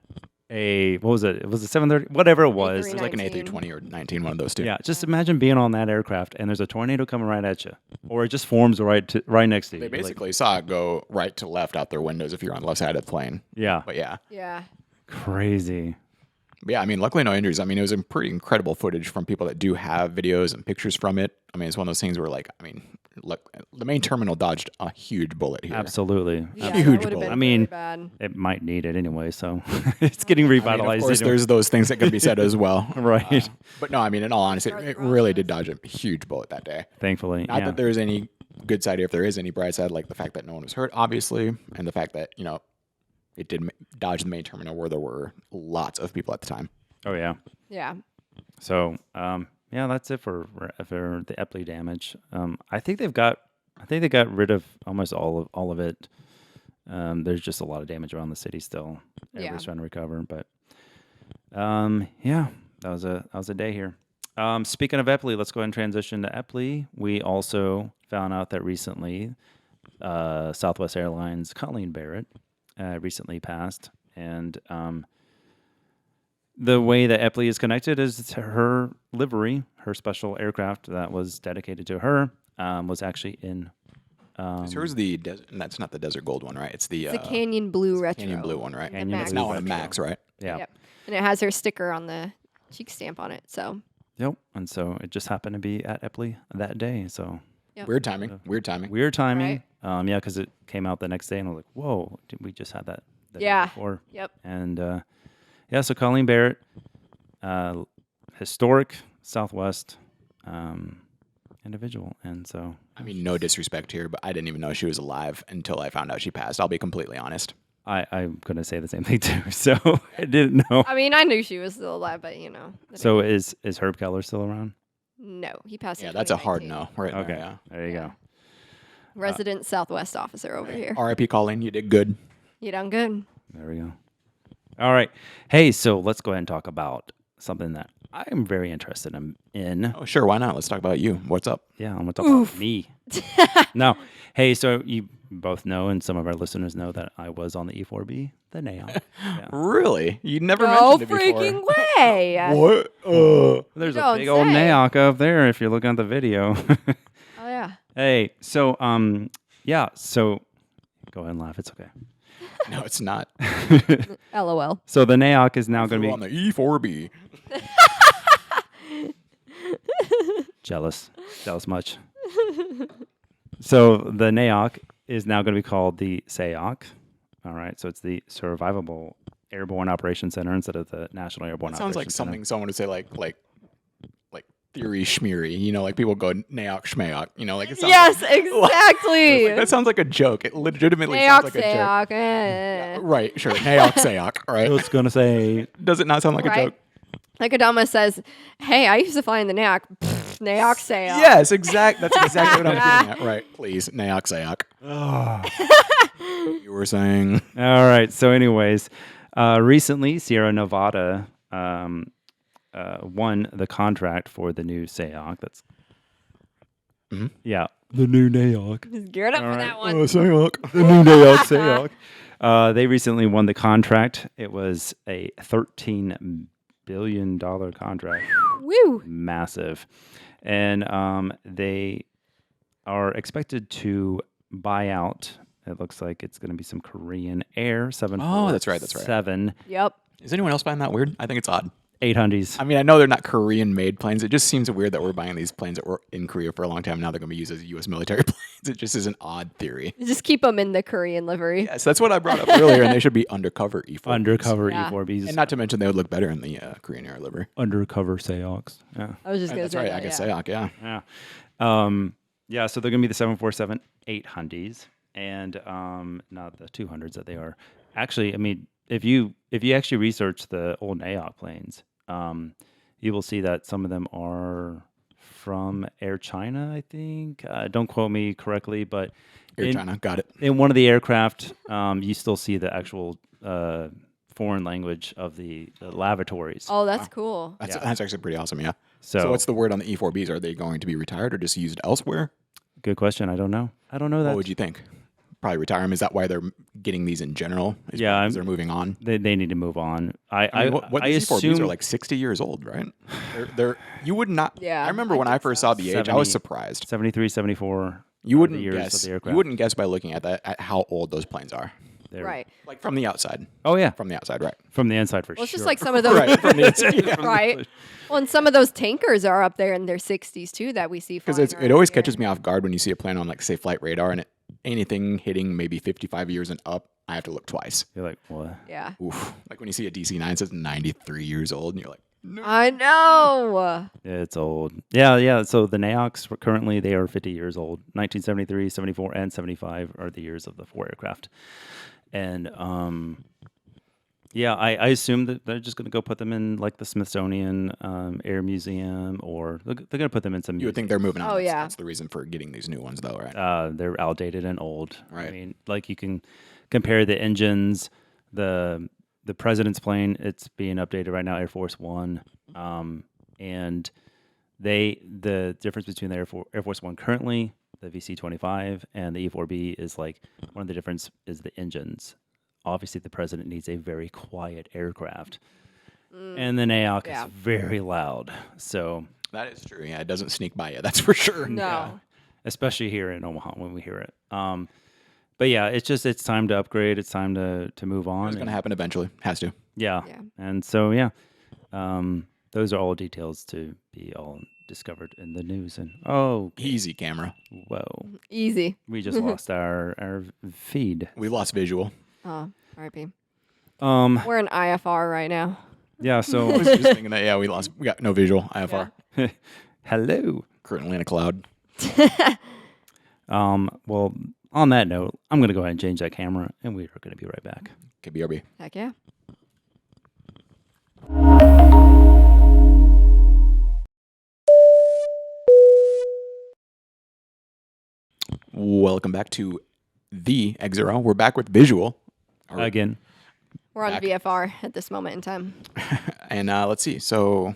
a what was it? It was a 730, whatever it was. It was like an 19. A320 or 19, one of those two. Yeah, just imagine being on that aircraft and there's a tornado coming right at you, or it just forms right next to you. They Like, basically saw it go right to left out their windows if you're on the left side of the plane. yeah, But yeah. Yeah. crazy. But yeah, I mean, luckily no injuries. I mean, it was pretty incredible footage from people that do have videos and pictures from it. I mean, it's one of those things where like, I mean, look, the main terminal dodged a huge bullet here. Absolutely. Yeah, Huge that would have bullet. been I mean, really bad. It might need it anyway, so it's getting I mean, revitalized. of course, anyway. there's those things that can be said as well. Right. But no, I mean, in all honesty, Start the it really did process. dodge a huge bullet that day. Thankfully, Not yeah. that there's any good side, if there is any bright side, like the fact that no one was hurt, obviously, and the fact that, you know, it did dodge the main terminal where there were lots of people at the time. Oh yeah. Yeah. So yeah, that's it for the Eppley damage. I think they got rid of almost all of it. There's just a lot of damage around the city still. Everybody's trying to recover, but yeah, that was a day here. Speaking of Eppley, let's go ahead and transition to Eppley. We also found out that recently Southwest Airlines Colleen Barrett recently passed, and the way that Eppley is connected is to her livery, her special aircraft that was dedicated to her, was actually in. So here's the desert, and that's not the Desert Gold one, right? It's the It's the Canyon Blue Retro. Canyon Blue one, right? The Canyon Max It's Blue not on a Retro. Max, right? Yeah. Yep. And it has her sticker on the cheek stamp on it. So Yep. And so it just happened to be at Eppley that day. So Yep. Weird timing. Weird timing. weird timing. Right. Yeah, because it came out the next day, and I was like, "Whoa, did we just have that?" The day Yeah. Before? Yep. And yeah, so Colleen Barrett, historic Southwest individual, and so I mean, no disrespect here, but I didn't even know she was alive until I found out she passed. I'll be completely honest. I'm gonna say the same thing too. So I didn't know. I mean, I knew she was still alive, but you know. So is Herb Keller still around? No, he passed. Yeah, in that's a hard 2019. no. Right Okay, there, yeah. there you go. Resident Southwest officer over here. R.I.P. Colleen, you did good. You done good. There we go. All right. Hey, so let's go ahead and talk about something that I'm very interested in. Oh, sure. Why not? Let's talk about you. What's up? Yeah, I'm going to talk about me. No. Hey, so you both know, and some of our listeners know, that I was on the E4B, the NAOC. Yeah. Really? You never No mentioned it before. freaking way. What? There's a Don't big old say. NAOC up there if you're looking at the video. Oh yeah. Hey, so, yeah, so go ahead and laugh. It's okay. No, it's not. LOL. So the NAOC is now going to Flew be on the E4B. jealous much. So the NAOC is now going to be called the SAOC. All right, so it's the Survivable Airborne Operations Center instead of the National Airborne Sounds like Operations Center. something someone would say like theory schmeary. You know, like people go naok schmaok. You know, like it sounds Yes, like, exactly. that sounds like a joke. It legitimately sounds like a joke. Naok, Yeah, right, sure. Naok Sayok, I right? was going to say, Does it not sound like a Right? joke? Like Adama says, hey, I used to fly in the Naok. Naok Sayok. Yes, exact. That's exactly what I'm getting at. Right, please. Naok Sayok. You were saying. all right. So, anyways, recently Sierra Nevada won the contract for the new SAOC. That's yeah, the new NAOC. Just geared up for that one. Sayok. The new NAOC SAOC. They recently won the contract. It was a $13 billion contract, Woo. massive, and they are expected to buy out. It looks like it's going to be some Korean Air 747. Oh, that's right, that's right. 7 Yep. Does anyone else find that weird? I think it's odd. 800s. I mean, I know they're not Korean-made planes. It just seems weird that we're buying these planes that were in Korea for a long time. Now they're going to be used as U.S. military planes. It just is an odd theory. Just keep them in the Korean livery. Yes, that's what I brought up earlier, and they should be undercover E4. Undercover Yeah. E4Bs. And not to mention they would look better in the Korean Air livery. undercover SAOCs. Yeah. I was just going to That's say right. that, I guess yeah. Sayok, yeah. Yeah. Yeah, so they're going to be the 747 800s and not the 200s that they are. Actually, I mean, if you actually research the old NAOC planes, you will see that some of them are from Air China, I think. Don't quote me correctly, but Air China, got it. in one of the aircraft, you still see the actual foreign language of the lavatories. Oh, that's cool. That's, Yeah. that's actually pretty awesome, yeah. So, So what's the word on the E4Bs? Are they going to be retired or just used elsewhere? good question. I don't know. I don't know that. What would you think? Probably retire them. Is that why they're getting these in general? Is Yeah, because they're moving on. They need to move on. I mean, what I these E4Bs assume are like 60 years old, right? They're you would not. Yeah, I remember I when I think first so. saw the age, I was 70. surprised. 73, 74. You are wouldn't the years guess. of the aircraft. You wouldn't guess by looking at that at how old those planes are. They're- Right. Like from the outside. Oh yeah, From the outside, right? from the inside for Well, it's sure. just like some of those. Right. From the inside. Yeah. Right. Well, and some of those tankers are up there in their 60s too that we see. Because it always catches me off guard when you see a plane on like say flight radar and anything hitting maybe 55 years and up, I have to look twice. You're like, what? Yeah. Oof. Like when you see a DC-9 says 93 years old and you're like, no. I know. It's old. Yeah. So the NAOCs currently they are 50 years old. 1973, 74, and 75 are the years of the 4 aircraft. And yeah, I assume that they're just going to go put them in like the Smithsonian Air Museum, or they're going to put them in some. You would think they're moving on. Oh, That's- yeah. That's the reason for getting these new ones though, right? They're outdated and old. I Right. mean, like you can compare the engines, the president's plane. It's being updated right now, Air Force One, and the difference between the Air Force One currently, the VC-25, and the E-4B is like one of the difference is the engines. Obviously, the president needs a very quiet aircraft, and the NAOC Yeah. is very loud. So, That is true. Yeah, it doesn't sneak by you. That's for sure. No. especially here in Omaha when we hear it. But yeah, it's time to upgrade. It's time to move on. It's going to and- happen eventually. Has to. Yeah. Yeah. And so yeah, those are all details to be all discovered in the news. And Easy camera. whoa, Easy. we just lost our feed. We lost visual. Oh, RIP. Um, We're in IFR right now. yeah. I So was just thinking that, yeah, we got no visual. IFR. hello. Currently in a cloud. Well, on that note, I'm gonna go ahead and change that camera, and we are gonna be right back. Okay, BRB. Heck yeah. Welcome back to the X0. We're back with visual. Again, We're on Back. VFR at this moment in time. And let's see. So,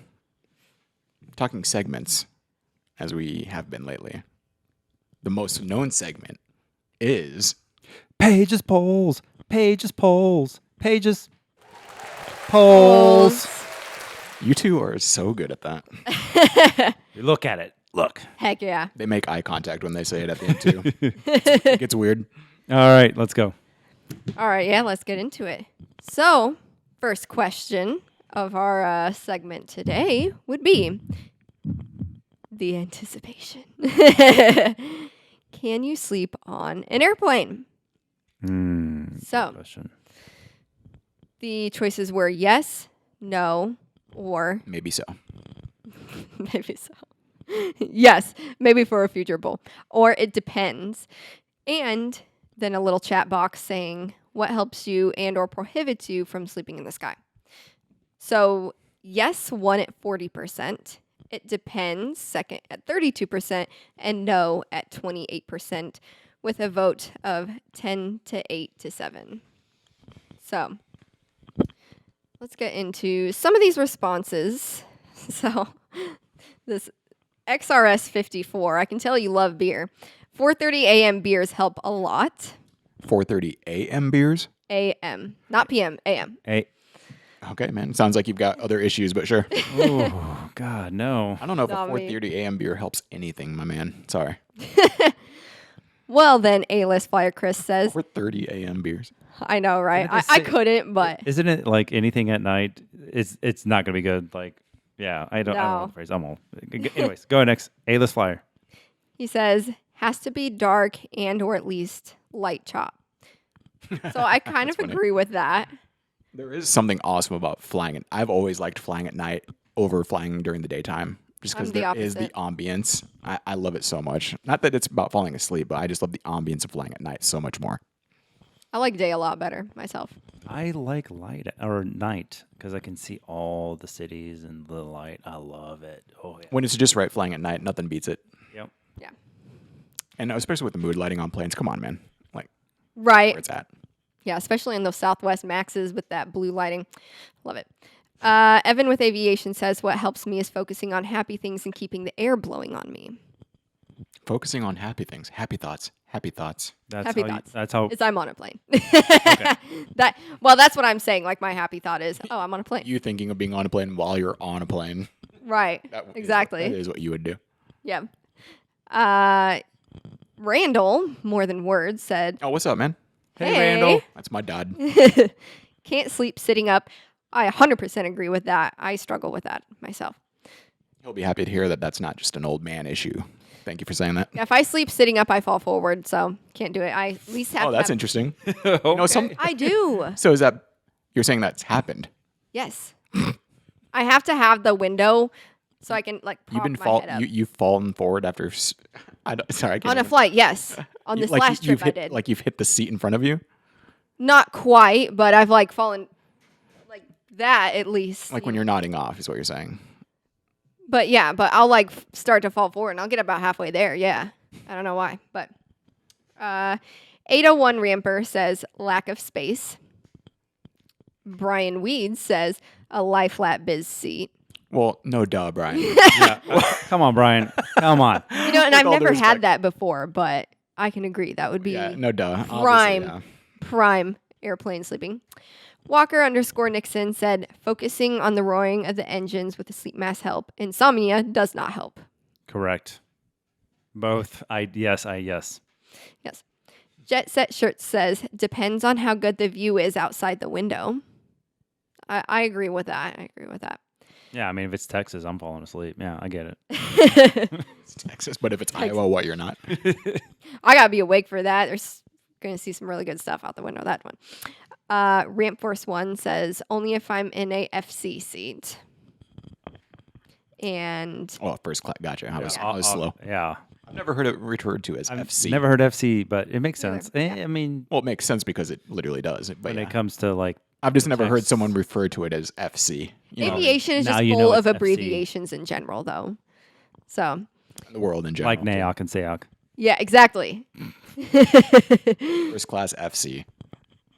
talking segments, as we have been lately, the most known segment is Paige's polls. Paige's polls. Paige's polls. you two are so good at that. Look at it. Look. Heck yeah. They make eye contact when they say it at the end too. It gets weird. All right, let's go. All right, yeah, let's get into it. So, first question of our segment today would be the anticipation. can you sleep on an airplane? So Question. the choices were yes, no, or Maybe so. maybe so. Yes, maybe for a future bowl. Or it depends. And then a little chat box saying what helps you and or prohibits you from sleeping in the sky. So yes won at 40%. It depends second at 32%, and no at 28%, with a vote of 10 to 8 to 7. So let's get into some of these responses. So this XRS 54, I can tell you love beer. 4:30 a.m. beers help a lot. 4:30 a.m. beers. A.m. Not P.M. A.M. Hey. Okay, man. Sounds like you've got other issues, but sure. Oh, God, no. I don't know if Not a me. 4:30 a.m. beer helps anything, my man. Sorry. Well, then A-list flyer Chris says, 4:30 a.m. beers. I know, right? Didn't it I say- couldn't, but Isn't it like anything at night? It's not going to be good. Like, yeah, I don't know No. the phrase. I'm old. Anyways, go next. A-list flyer. he says, has to be dark and or at least light chop. So I kind of funny. agree with that. There is something awesome about flying. I've always liked flying at night over flying during the daytime, just I'm because the there is the opposite. ambience. I love it so much. Not that it's about falling asleep, but I just love the ambience of flying at night so much more. I like day a lot better myself. I like light or night because I can see all the cities and the light. I love it. Oh, yeah. When it's just right flying at night, nothing beats it. Yep. Yeah. And especially with the mood lighting on planes. Come on, man. Like Right. where it's at. Yeah, especially in those Southwest Maxes with that blue lighting. Love it. Evan with aviation says, what helps me is focusing on happy things and keeping the air blowing on me. Focusing on happy things, happy thoughts, happy thoughts. That's Happy how. thoughts. That's how. Is I'm on a plane. That's what I'm saying. Like my happy thought is, oh, I'm on a plane. You thinking of being on a plane while you're on a plane. Right. That is- Exactly. That is what you would do. Yeah. Randall, more than words, said, Oh, what's up, man? Hey, Hey. Randall. That's my dad. can't sleep sitting up. I 100% agree with that. I struggle with that myself. He'll be happy to hear that that's not just an old man issue. Thank you for saying that. If I sleep sitting up, I fall forward, so can't do it. I at least have Oh, to that's have- interesting. Okay. You know, some. I do. So is that you're saying that's happened? Yes. I have to have the window so I can like prop You've been my head up. you've fallen forward after. Sorry, I can't On a even- flight, yes. On this like last you've trip I hit, did. Like you've hit the seat in front of you. Not quite, but I've like fallen like that at least. Like when you're nodding off is what you're saying. But yeah, but I'll like start to fall forward and I'll get about halfway there. Yeah. I don't know why, but 801 Ramper says lack of space. Brian Weeds says a lie flat biz seat. Well, no duh, Brian. Yeah. Come on, Brian. Come on. You know, and With I've all due never had respect. that before, but I can agree that would be Yeah, no duh. Obviously, prime, yeah. prime airplane sleeping. Walker _Nixon said focusing on the roaring of the engines with the sleep mask help. Insomnia does not help. Correct. Both. Yes. Yes. Jet Set Shirt says depends on how good the view is outside the window. I agree with that. I agree with that. Yeah. I mean, if it's Texas, I'm falling asleep. Yeah, I get it. It's Texas, but if it's Iowa, what you're not. I gotta be awake for that. There's gonna see some really good stuff out the window. That one. Ramp Force 1 says only if I'm in a FC seat. And Oh, first class. Gotcha. I was Yeah. slow. Yeah. I've never heard it referred to as I've FC. never heard FC, but it makes Neither. sense. Yeah. I mean, Well, it makes sense because it literally does. But when yeah. it comes to like, I've just never heard text. someone refer to it as FC. You know, aviation is now just you full know of it's FC. abbreviations in general, though. So, the world in general. like NAOC and SAOC. yeah, exactly. First class FC.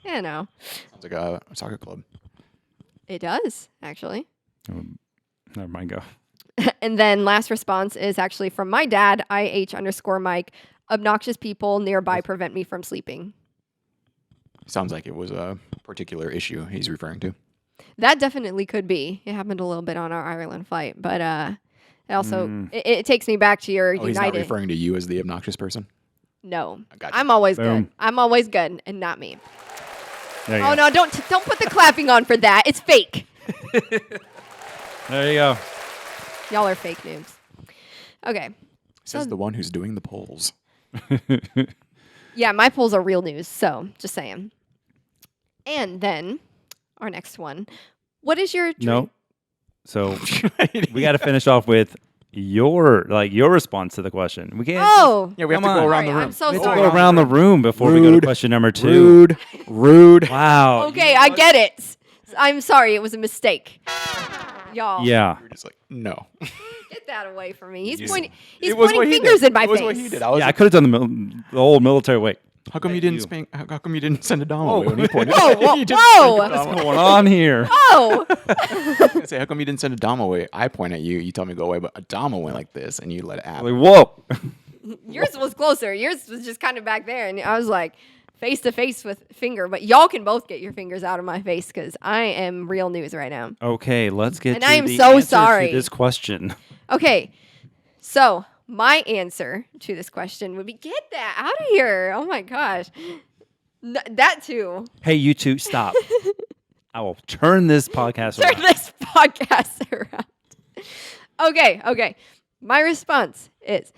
Yeah, no. Sounds like a soccer club. It does, actually. Never mind. Go. And then last response is actually from my dad, IH_Mike. Obnoxious people nearby prevent me from sleeping. Sounds like it was a particular issue he's referring to. That definitely could be. It happened a little bit on our Ireland flight, but it also it takes me back to your Oh, he's not United. referring to you as the obnoxious person? No, Gotcha. I'm always Boom. good. I'm always good, and not me. There you Oh go. no! Don't put the clapping on for that. It's fake. There you go. Y'all are fake noobs. Okay. Says the one who's doing the polls. Yeah, my polls are real news, so just saying. And then our next one. What is your drink? No. So we got to finish off with your response to the question. We can't. Oh, Yeah, we have to Come go on. around Sorry, the room. I'm so We have sorry. to go around the room before we go to Rude. question number 2. Rude. Wow. Okay, I get it. I'm sorry, it was a mistake. Y'all. Yeah. You're just like, no. Get that away from me. He's Yes. pointing He's It was pointing what he fingers did. in my It was face. what he did. I was Yeah, I like, could have done the old military way. how come you didn't how come you didn't send Adama Whoa. away when he pointed? Whoa, whoa, You just whoa. sent What's Adama. going on here? Oh. I say, how come you didn't send Adama away? I point at you. You tell me to go away, but Adama went like this, and you let it happen. Like, whoa. Yours was closer. Yours was just kind of back there, and I was like face to face with finger. But y'all can both get your fingers out of my face because I am real news right now. Okay, let's get And to I am the so answer sorry. to this question. Okay, so my answer to this question would be get that out of here. Oh my gosh, that too. Hey, you two, stop. I will turn this podcast Turn around. this podcast around. Okay. My response is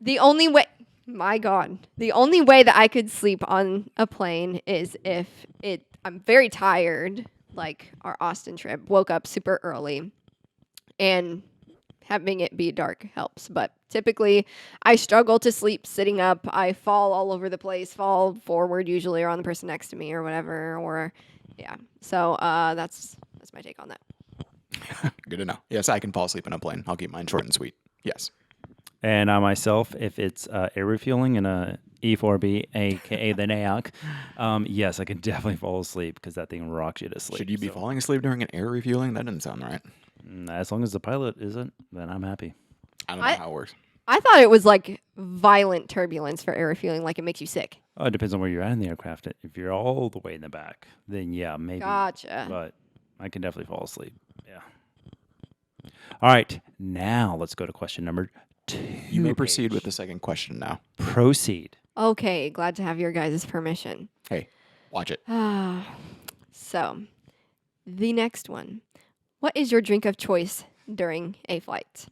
the only way. My God, the only way that I could sleep on a plane is if I'm very tired, like our Austin trip, woke up super early, and having it be dark helps. But typically, I struggle to sleep sitting up. I fall all over the place, fall forward usually, or on the person next to me, or whatever. Or yeah. So that's my take on that. Good to know. Yes, I can fall asleep in a plane. I'll keep mine short and sweet. Yes. And I myself, if it's air refueling in a E4B, aka the NAOC, yes, I can definitely fall asleep because that thing rocks you to sleep. Should you be so, falling asleep during an air refueling? That doesn't sound right. as long as the pilot isn't, then I'm happy. I don't know how it works. I thought it was like violent turbulence for air refueling, like it makes you sick. Oh, it depends on where you're at in the aircraft. If you're all the way in the back, then yeah, maybe. Gotcha. But I can definitely fall asleep. Yeah. All right, now let's go to question number 2. You may proceed with the second question now. Proceed. Okay, glad to have your guys' permission. Hey, watch it. So, the next one. What is your drink of choice during a flight?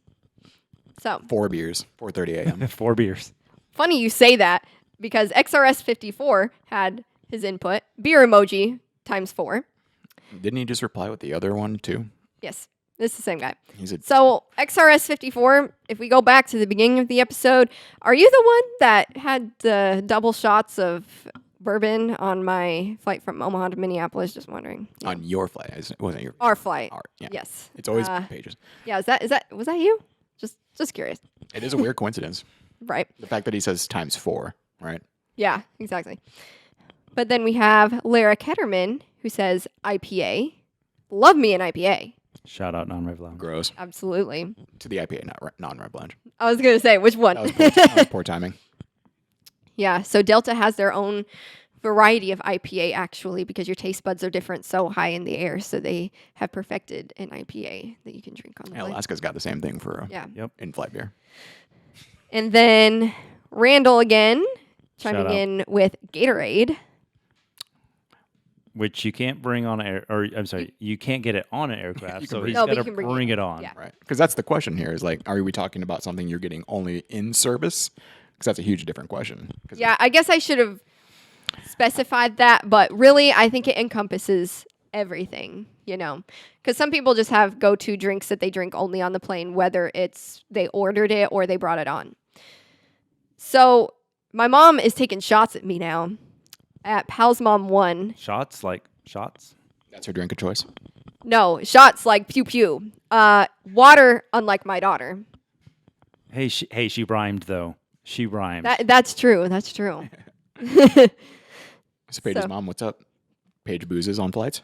So, 4 beers, 4:30 a.m. 4 beers. funny you say that because XRS54 had his input. Beer emoji times 4. Didn't he just reply with the other one too? Yes, it's the same guy. He said, So, XRS54, if we go back to the beginning of the episode, are you the one that had the double shots of bourbon on my flight from Omaha to Minneapolis? Just wondering. Yeah. on your flight. It wasn't your. Our flight. Yeah. Yes. It's always Paige's. Yeah, was that you? Just curious. It is a weird coincidence. Right. The fact that he says times 4, right? Yeah, exactly. But then we have Lara Ketterman who says IPA. Love me an IPA. Shout out non-rev lounge. Gross. Absolutely. To the IPA, not non-Rev Lounge. I was going to say, which one? That was poor timing. Yeah, so Delta has their own variety of IPA actually because your taste buds are different so high in the air. So they have perfected an IPA that you can drink on the Yeah, plane. Alaska's got the same thing for Yeah. Yep. in-flight beer. And then Randall again Shout chiming out. in with Gatorade. Which you can't bring on air, or I'm sorry, you can't get it on an aircraft. You can So bring he's it. No, but got you to can bring bring it. it on. Yeah. Right. Because that's the question here is like, are we talking about something you're getting only in service? Because that's a huge different question. 'Cause Yeah, I guess I should have specified that, but really, I think it encompasses everything, you know? Because some people just have go-to drinks that they drink only on the plane, whether it's they ordered it or they brought it on. So my mom is taking shots at me now at Pal's Mom 1. Shots, like shots. that's her drink of choice. No, shots like pew pew. Water, unlike my daughter. Hey, she rhymed though. She rhymed. That's true. That's true. So Paige's So- mom, what's up? Paige boozes on flights?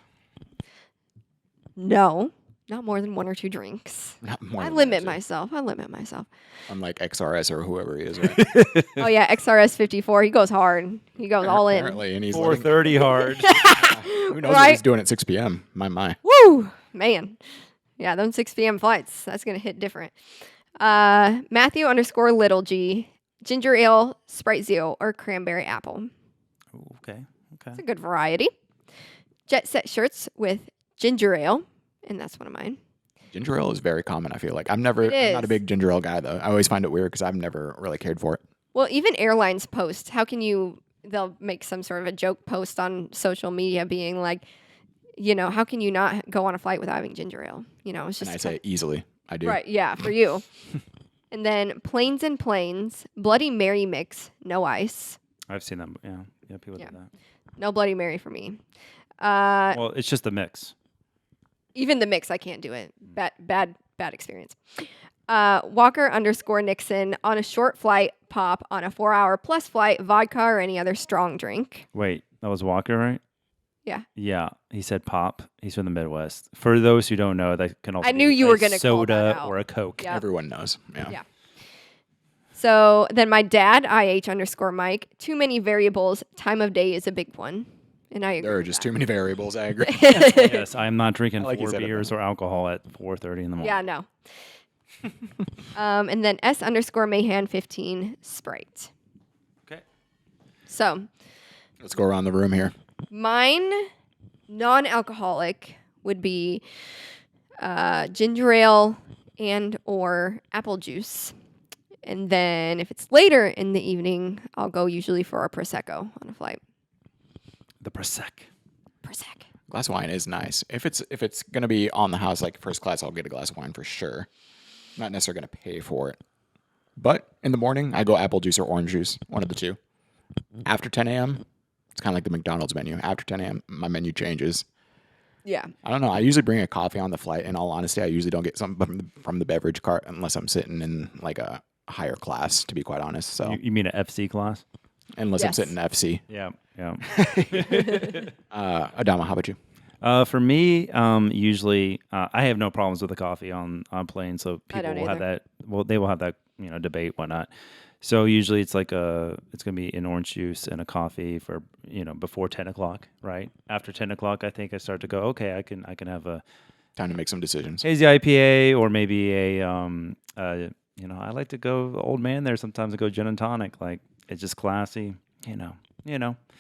No, not more than 1 or 2 drinks. Not more I than limit that, myself. I limit myself. unlike XRS or whoever he is, right? Oh yeah, XRS 54. He goes hard. He goes all in. Apparently, and he's letting, 4:30 hard. who knows what Right? he's doing at 6 p.m. My. Woo, man. Yeah, those 6 p.m. flights. That's gonna hit different. Matthew _ Little G, ginger ale, Sprite Zero, or cranberry apple. Ooh, okay. It's a good variety. Jet Set shirts with ginger ale, and that's one of mine. Ginger ale is very common, I feel like. I'm not a is. big ginger ale guy, though. I always find it weird because I've never really cared for it. Well, even airlines post. How can you? They'll make some sort of a joke post on social media, being like, how can you not go on a flight without having ginger ale? It's And just I say easily. I do. right. Yeah, for you. And then planes and planes, Bloody Mary mix, no ice, I've seen them. Yeah, yeah, people Yeah. do that. no Bloody Mary for me. Well, it's just a mix. Even the mix, I can't do it. Bad experience. Walker_Nixon on a short flight, pop on a 4-hour plus flight, vodka or any other strong drink. Wait, that was Walker, right? Yeah. Yeah, he said pop. He's from the Midwest. For those who don't know, that can also I be knew you a were gonna call that soda out. or a Coke. Yeah. Everyone knows. Yeah. Yeah. So then my dad, IH_Mike, too many variables. Time of day is a big one. And I agree. There are with just that. too many variables. I agree. Yes, I am not drinking Like you 4 said it beers or alcohol at 4:30 in the morning. Yeah, no. And then S_Mahan15, Sprite. Okay. So Let's go around the room here. mine, non-alcoholic, would be ginger ale and or apple juice. And then if it's later in the evening, I'll go usually for a Prosecco on a flight. The Prosec. Prosecco. Glass of wine is nice. If it's gonna be on the house like first class, I'll get a glass of wine for sure. Not necessarily gonna pay for it. But in the morning, I go apple juice or orange juice, one of the two. After 10 a.m., it's kind of like the McDonald's menu. After 10 a.m., my menu changes. Yeah. I don't know. I usually bring a coffee on the flight. In all honesty, I usually don't get something from the beverage cart unless I'm sitting in like a higher class, to be quite honest. So You mean an FC class? unless I'm Yes. sitting in FC. Yeah, yeah. Adama, how about you? For me, usually I have no problems with the coffee on planes, so I people don't will have either. that. Well, they will have that debate, whatnot. So usually it's like it's gonna be an orange juice and a coffee for before 10 o'clock, right? After 10 o'clock, I think I start to go, okay, I can have a Time to make some decisions. hazy IPA or maybe I like to go old man there sometimes. I go gin and tonic, like it's just classy, you know.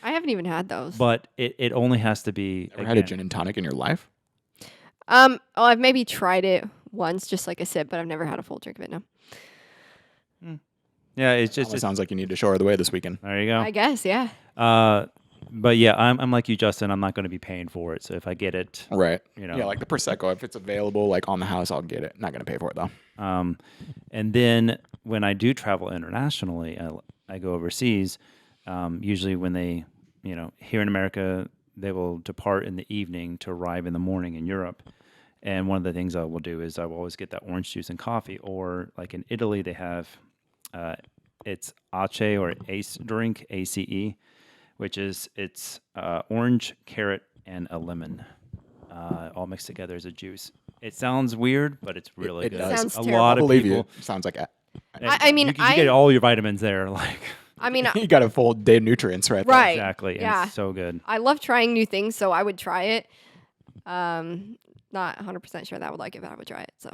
I haven't even had those. But it only has to be. Ever had a again, gin and tonic in your life? I've maybe tried it once, just like a sip, but I've never had a full drink of it. No. Yeah, it's just It sounds like you need to show her the way this weekend. there you go. I guess, yeah. But yeah, I'm like you, Justin. I'm not going to be paying for it. So if I get it, Right. You know. Yeah, like the Prosecco. If it's available, like on the house, I'll get it. Not going to pay for it, though. and then when I do travel internationally, I go overseas. Usually when they, here in America, they will depart in the evening to arrive in the morning in Europe. And one of the things I will do is I will always get that orange juice and coffee. Or like in Italy, they have it's Ace or Ace drink, ACE, which is it's orange, carrot, and a lemon, all mixed together as a juice. It sounds weird, but it's really it good. does. Sounds a terrible. lot I of believe people. you. Sounds like I mean, you get all your vitamins there, like you got a full day of nutrients right there. Right. exactly. And Yeah. it's so good. I love trying new things, so I would try it. Not 100% sure that I would like it, but I would try it. So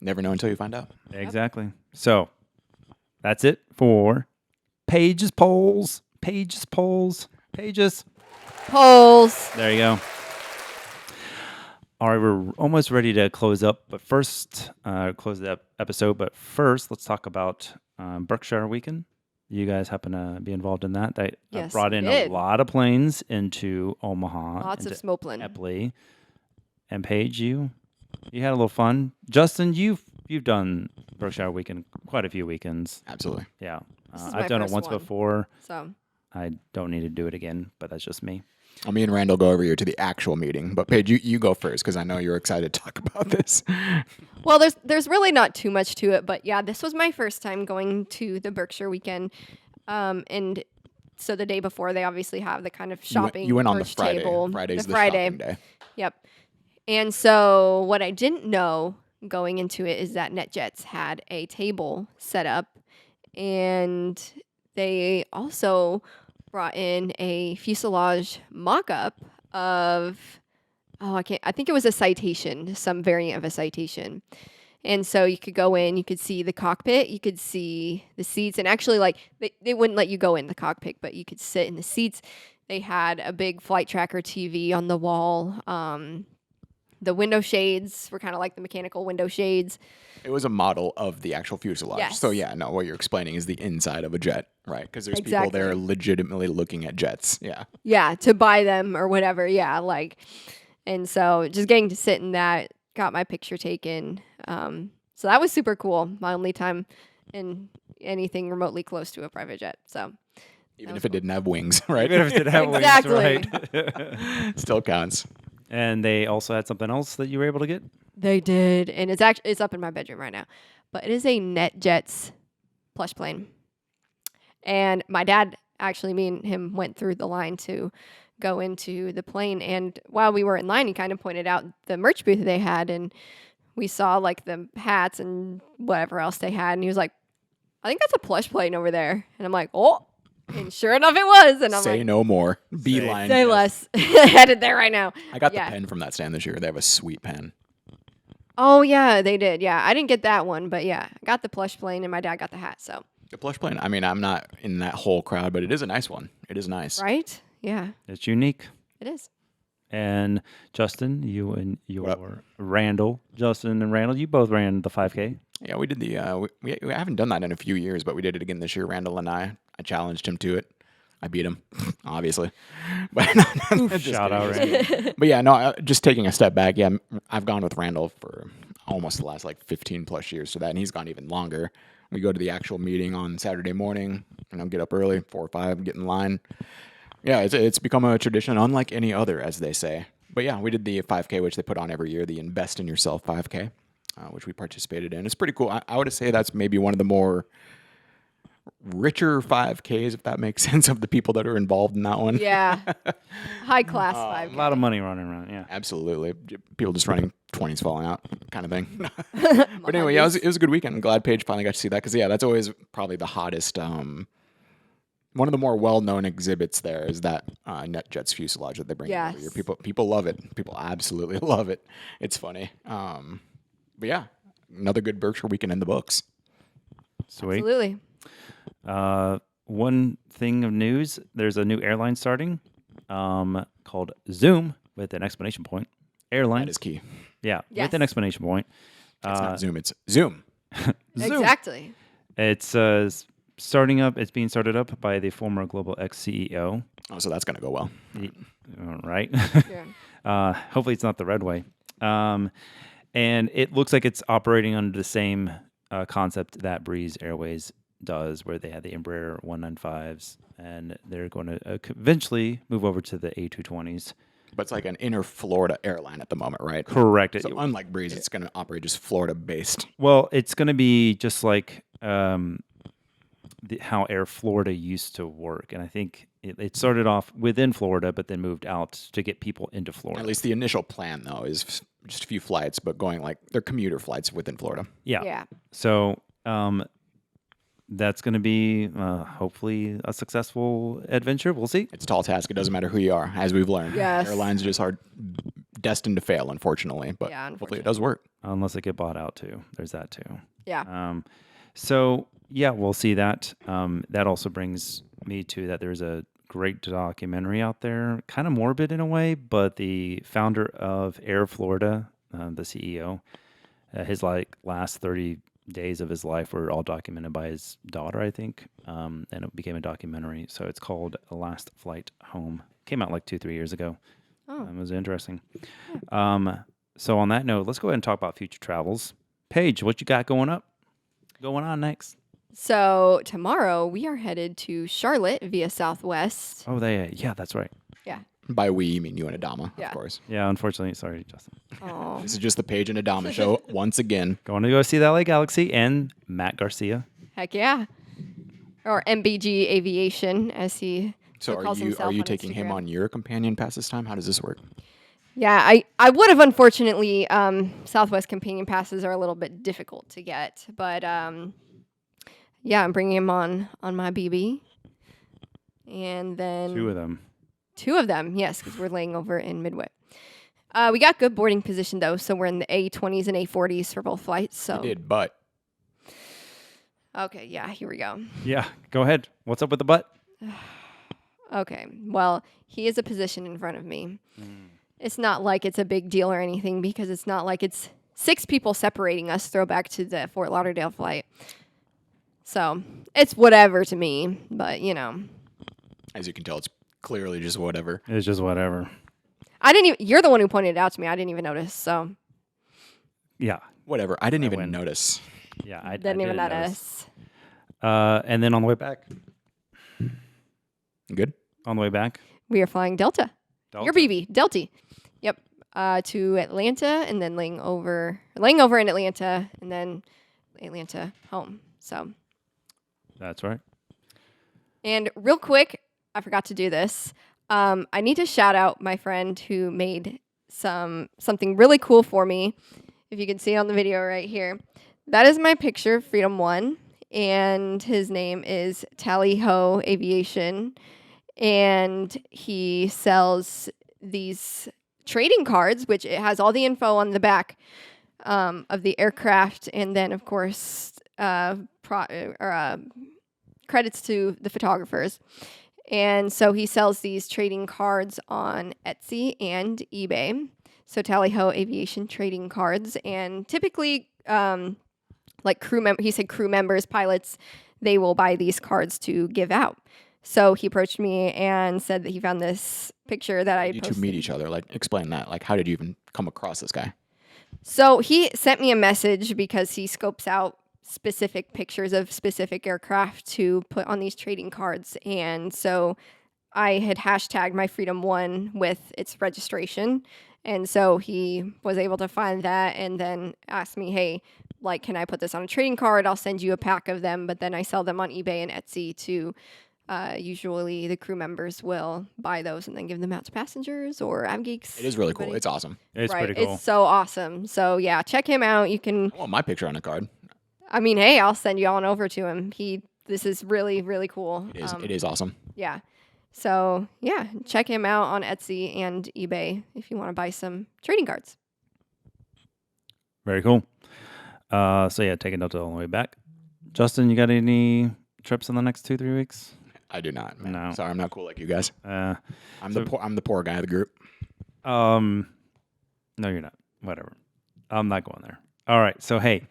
Never know until you find out. Exactly. So that's it for Paige's polls. Paige's polls. Paige's. polls. There you go. All right, we're almost ready to close up, but first, close the episode. But first, let's talk about Berkshire Weekend. You guys happen to be involved in that? They Yes, brought we in did. a lot of planes into Omaha, Lots of into Smoplan. Eppley, and Paige. You had a little fun. Justin, you've done Berkshire Weekend quite a few weekends. Absolutely. Yeah, This is I've my done it first once one. before. So I don't need to do it again, but that's just me. Well, me and Randall go over here to the actual meeting. But Paige, you go first because I know you're excited to talk about this. well, there's really not too much to it, but yeah, this was my first time going to the Berkshire Weekend, and so the day before they obviously have the kind of shopping. You went on the merch Friday. table, Friday's the Friday. shopping day. Yep. And so what I didn't know going into it is that NetJets had a table set up, and they also brought in a fuselage mock-up of I think it was a Citation, some variant of a Citation. And so you could go in, you could see the cockpit, you could see the seats, and actually like they wouldn't let you go in the cockpit, but you could sit in the seats. They had a big flight tracker TV on the wall. The window shades were kind of like the mechanical window shades. It was a model of the actual fuselage. Yes. So yeah, no, what you're explaining is the inside of a jet, right? Because there's people there Exactly. legitimately looking at jets. Yeah. Yeah, to buy them or whatever. Yeah, like, and so just getting to sit in that, got my picture taken. So that was super cool. My only time in anything remotely close to a private jet. So Even was if it cool. didn't have wings, right? Even if it did have wings, Exactly. right? Still counts. And they also had something else that you were able to get. They did, and it's up in my bedroom right now. But it is a NetJets plush plane, and my dad actually, me and him went through the line to go into the plane, and while we were in line, he kind of pointed out the merch booth they had, and we saw like the hats and whatever else they had, and he was like, "I think that's a plush plane over there," and I'm like, "Oh." And sure enough, it was. And I'm Say like, no more. Beeline. say less. Headed there right now. I got Yeah. the pen from that stand this year. They have a sweet pen. Oh, yeah, they did. Yeah. I didn't get that one, but yeah, I got the plush plane and my dad got the hat. So, The plush plane. I mean, I'm not in that whole crowd, but it is a nice one. It is nice. right? Yeah, It's unique. it is. And Justin, you and What up? your Randall, Justin and Randall, you both ran the 5K. Yeah, we did the. We haven't done that in a few years, but we did it again this year. Randall and I challenged him to it. I beat him, obviously. But just Shout out, kidding. Randall. But yeah, no. Just taking a step back. Yeah, I've gone with Randall for almost the last like 15 plus years to that, and he's gone even longer. We go to the actual meeting on Saturday morning. Get up early, 4 or 5, get in line. Yeah, it's become a tradition unlike any other, as they say. But yeah, we did the 5K, which they put on every year, the Invest in Yourself 5K, which we participated in. It's pretty cool. I would say that's maybe one of the more richer 5Ks, if that makes sense, of the people that are involved in that one. Yeah. High class 5. A lot of money running around, yeah. Absolutely. People just running 20s falling out kind of thing. But anyway, yeah, it was a good weekend. I'm glad Paige finally got to see that because, yeah, that's always probably the hottest. One of the more well-known exhibits there is that NetJets fuselage that they bring in every year. Yes. People love it. People absolutely love it. It's funny. But yeah, another good Berkshire weekend in the books. Sweet. Absolutely. One thing of news, there's a new airline starting called Zoom with an exclamation point. Airline. That is key. Yeah, Yes. with an exclamation point. It's not Zoom. It's Zoom. Zoom. Exactly. It's starting up. It's being started up by the former Global X CEO. Oh, so that's going to go well. Right. Yeah. Hopefully, it's not the red way. And it looks like it's operating under the same concept that Breeze Airways does, where they had the Embraer 195s, and they're going to eventually move over to the A220s. But it's like an inner Florida airline at the moment, right? Correct. So unlike Breeze, it's going to operate just Florida-based. Well, it's going to be just like how Air Florida used to work. And I think it started off within Florida, but then moved out to get people into Florida. At least the initial plan, though, is just a few flights, but going like they're commuter flights within Florida. Yeah. Yeah. So that's going to be hopefully a successful adventure. We'll see. It's a tall task. It doesn't matter who you are, as we've learned. Yes. Airlines just are destined to fail, unfortunately. But Yeah, hopefully it does work. Unless it get bought out too. There's that too. Yeah. So yeah, we'll see that. That also brings me to that there's a great documentary out there, kind of morbid in a way, but the founder of Air Florida, the CEO, his last 30 days of his life were all documented by his daughter, I think, and it became a documentary. So it's called Last Flight Home. Came out like 2-3 years ago. Oh. It was interesting. So on that note, let's go ahead and talk about future travels. Paige, what you got going on next? So tomorrow we are headed to Charlotte via Southwest. Oh, yeah, that's right. Yeah. By we, you mean you and Adama, Yeah. of course. Yeah, unfortunately, sorry, Justin. Oh. This is just the Paige and Adama show once again. Going to go see the LA Galaxy and Matt Garcia. Heck yeah. Or MBG Aviation, as he So calls are himself you on taking him Instagram. on your companion pass this time? How does this work? Yeah, I would have, unfortunately. Southwest companion passes are a little bit difficult to get, but yeah, I'm bringing him on my BB, and then 2 of them. 2 of them, yes, because we're laying over in Midway. We got good boarding position though, so we're in the A20s and A40s for both flights. So You did, but okay, yeah, here we go. Yeah, go ahead. What's up with the butt? Okay, well, he is a position in front of me, it's not like it's a big deal or anything because it's not like it's 6 people separating us. Throwback to the Fort Lauderdale flight. So it's whatever to me, but As you can tell, it's clearly just whatever. It's just whatever. I didn't even. You're the one who pointed it out to me. I didn't even notice. So Yeah. Whatever. I didn't even win. notice. Yeah. I didn't even didn't notice. And then on the way back. Good. On the way back. We are flying Delta. Delta. Your BB, Delta. Yep. To Atlanta and then laying over in Atlanta and then Atlanta home. So. That's right. And real quick, I forgot to do this. I need to shout out my friend who made something really cool for me. If you can see it on the video right here. That is my picture of Freedom 1. And his name is Tally Ho Aviation. And he sells these trading cards, which it has all the info on the back of the aircraft. And then, of course, credits to the photographers. And so he sells these trading cards on Etsy and eBay. So Tally Ho Aviation trading cards. And typically, like he said crew members, pilots, they will buy these cards to give out. So he approached me and said that he found this picture that I You posted. two meet each other. Like, explain that. Like, how did you even come across this guy? So he sent me a message because he scopes out specific pictures of specific aircraft to put on these trading cards. And so I had hashtagged my Freedom 1 with its registration. And so he was able to find that and then asked me, hey, like, can I put this on a trading card? I'll send you a pack of them. But then I sell them on eBay and Etsy to usually the crew members will buy those and then give them out to passengers or AvGeeks. It is really cool. It's awesome. It's right. pretty cool. It's so awesome. So yeah, check him out. You can, I want my picture on a card. I mean, hey, I'll send you on over to him. This is really, really cool. It is awesome. Yeah. So yeah, check him out on Etsy and eBay if you want to buy some trading cards. Very cool. So yeah, taking Delta all the way back. Justin, you got any trips in the next 2-3 weeks? I do not, man. No. Sorry, I'm not cool like you guys. Uh, I'm the poor guy of the group. no, you're not. Whatever. I'm not going there. All right. So hey,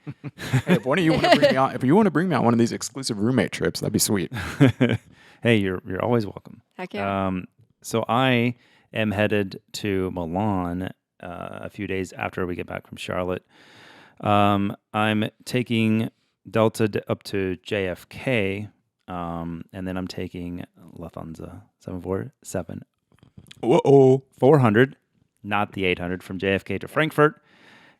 Hey, if one of you want to bring me on, if you want to bring me on one of these exclusive roommate trips, that'd be sweet. hey, you're always welcome. Heck yeah. So I am headed to Milan a few days after we get back from Charlotte. I'm taking Delta up to JFK, and then I'm taking Lufthansa 747 Whoa. 400, not the 800, from JFK to Frankfurt,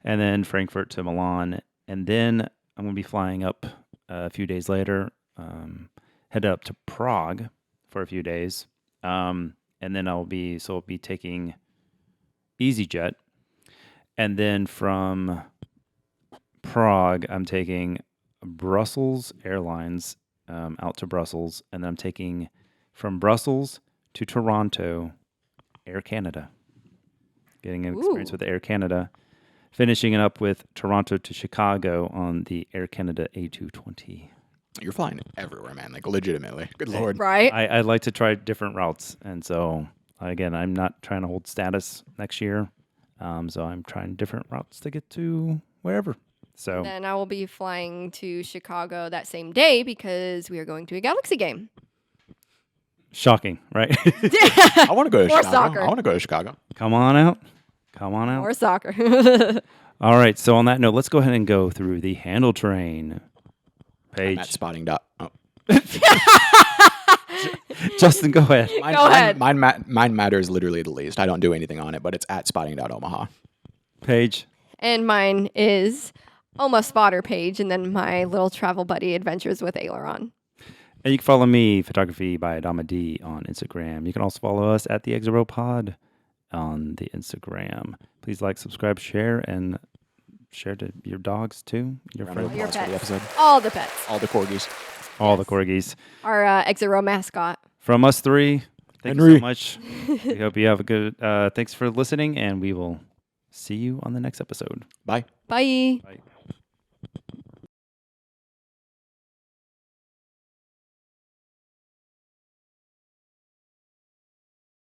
and then Frankfurt to Milan. And then I'm going to be flying up a few days later, head up to Prague for a few days. And then I'll be taking EasyJet. And then from Prague, I'm taking Brussels Airlines out to Brussels. And then I'm taking from Brussels to Toronto, Air Canada. Getting an experience with Air Canada. Finishing it up with Toronto to Chicago on the Air Canada A220. You're flying everywhere, man. Like, legitimately. Good Lord. Right? I'd like to try different routes. And so, again, I'm not trying to hold status next year. So I'm trying different routes to get to wherever. So Then I will be flying to Chicago that same day because we are going to a Galaxy game. shocking, right? I want to go to Or Chicago. soccer. I want to go to Chicago. Come on out. Come on out. Or soccer. All right. So on that note, let's go ahead and go through the handle train. I'm at Paige. spotting dot. Oh. Justin, go ahead. Go ahead. Mine matters literally the least. I don't do anything on it, but it's at spotting.omaha. Paige. And mine is almost spotter page, and then my little travel buddy adventures with Aileron. And you can follow me, Photography by Adama D, on Instagram. You can also follow us at the Exero Pod on the Instagram. Please like, subscribe, share, and share to your dogs too. Your Round of friends. applause for the pets. episode. All the pets. All the corgis. All the corgis. Our Exero mascot. From us three, thank you Henry. so much. We hope you have a good, thanks for listening, and we will see you on the next episode. Bye. Bye. Bye.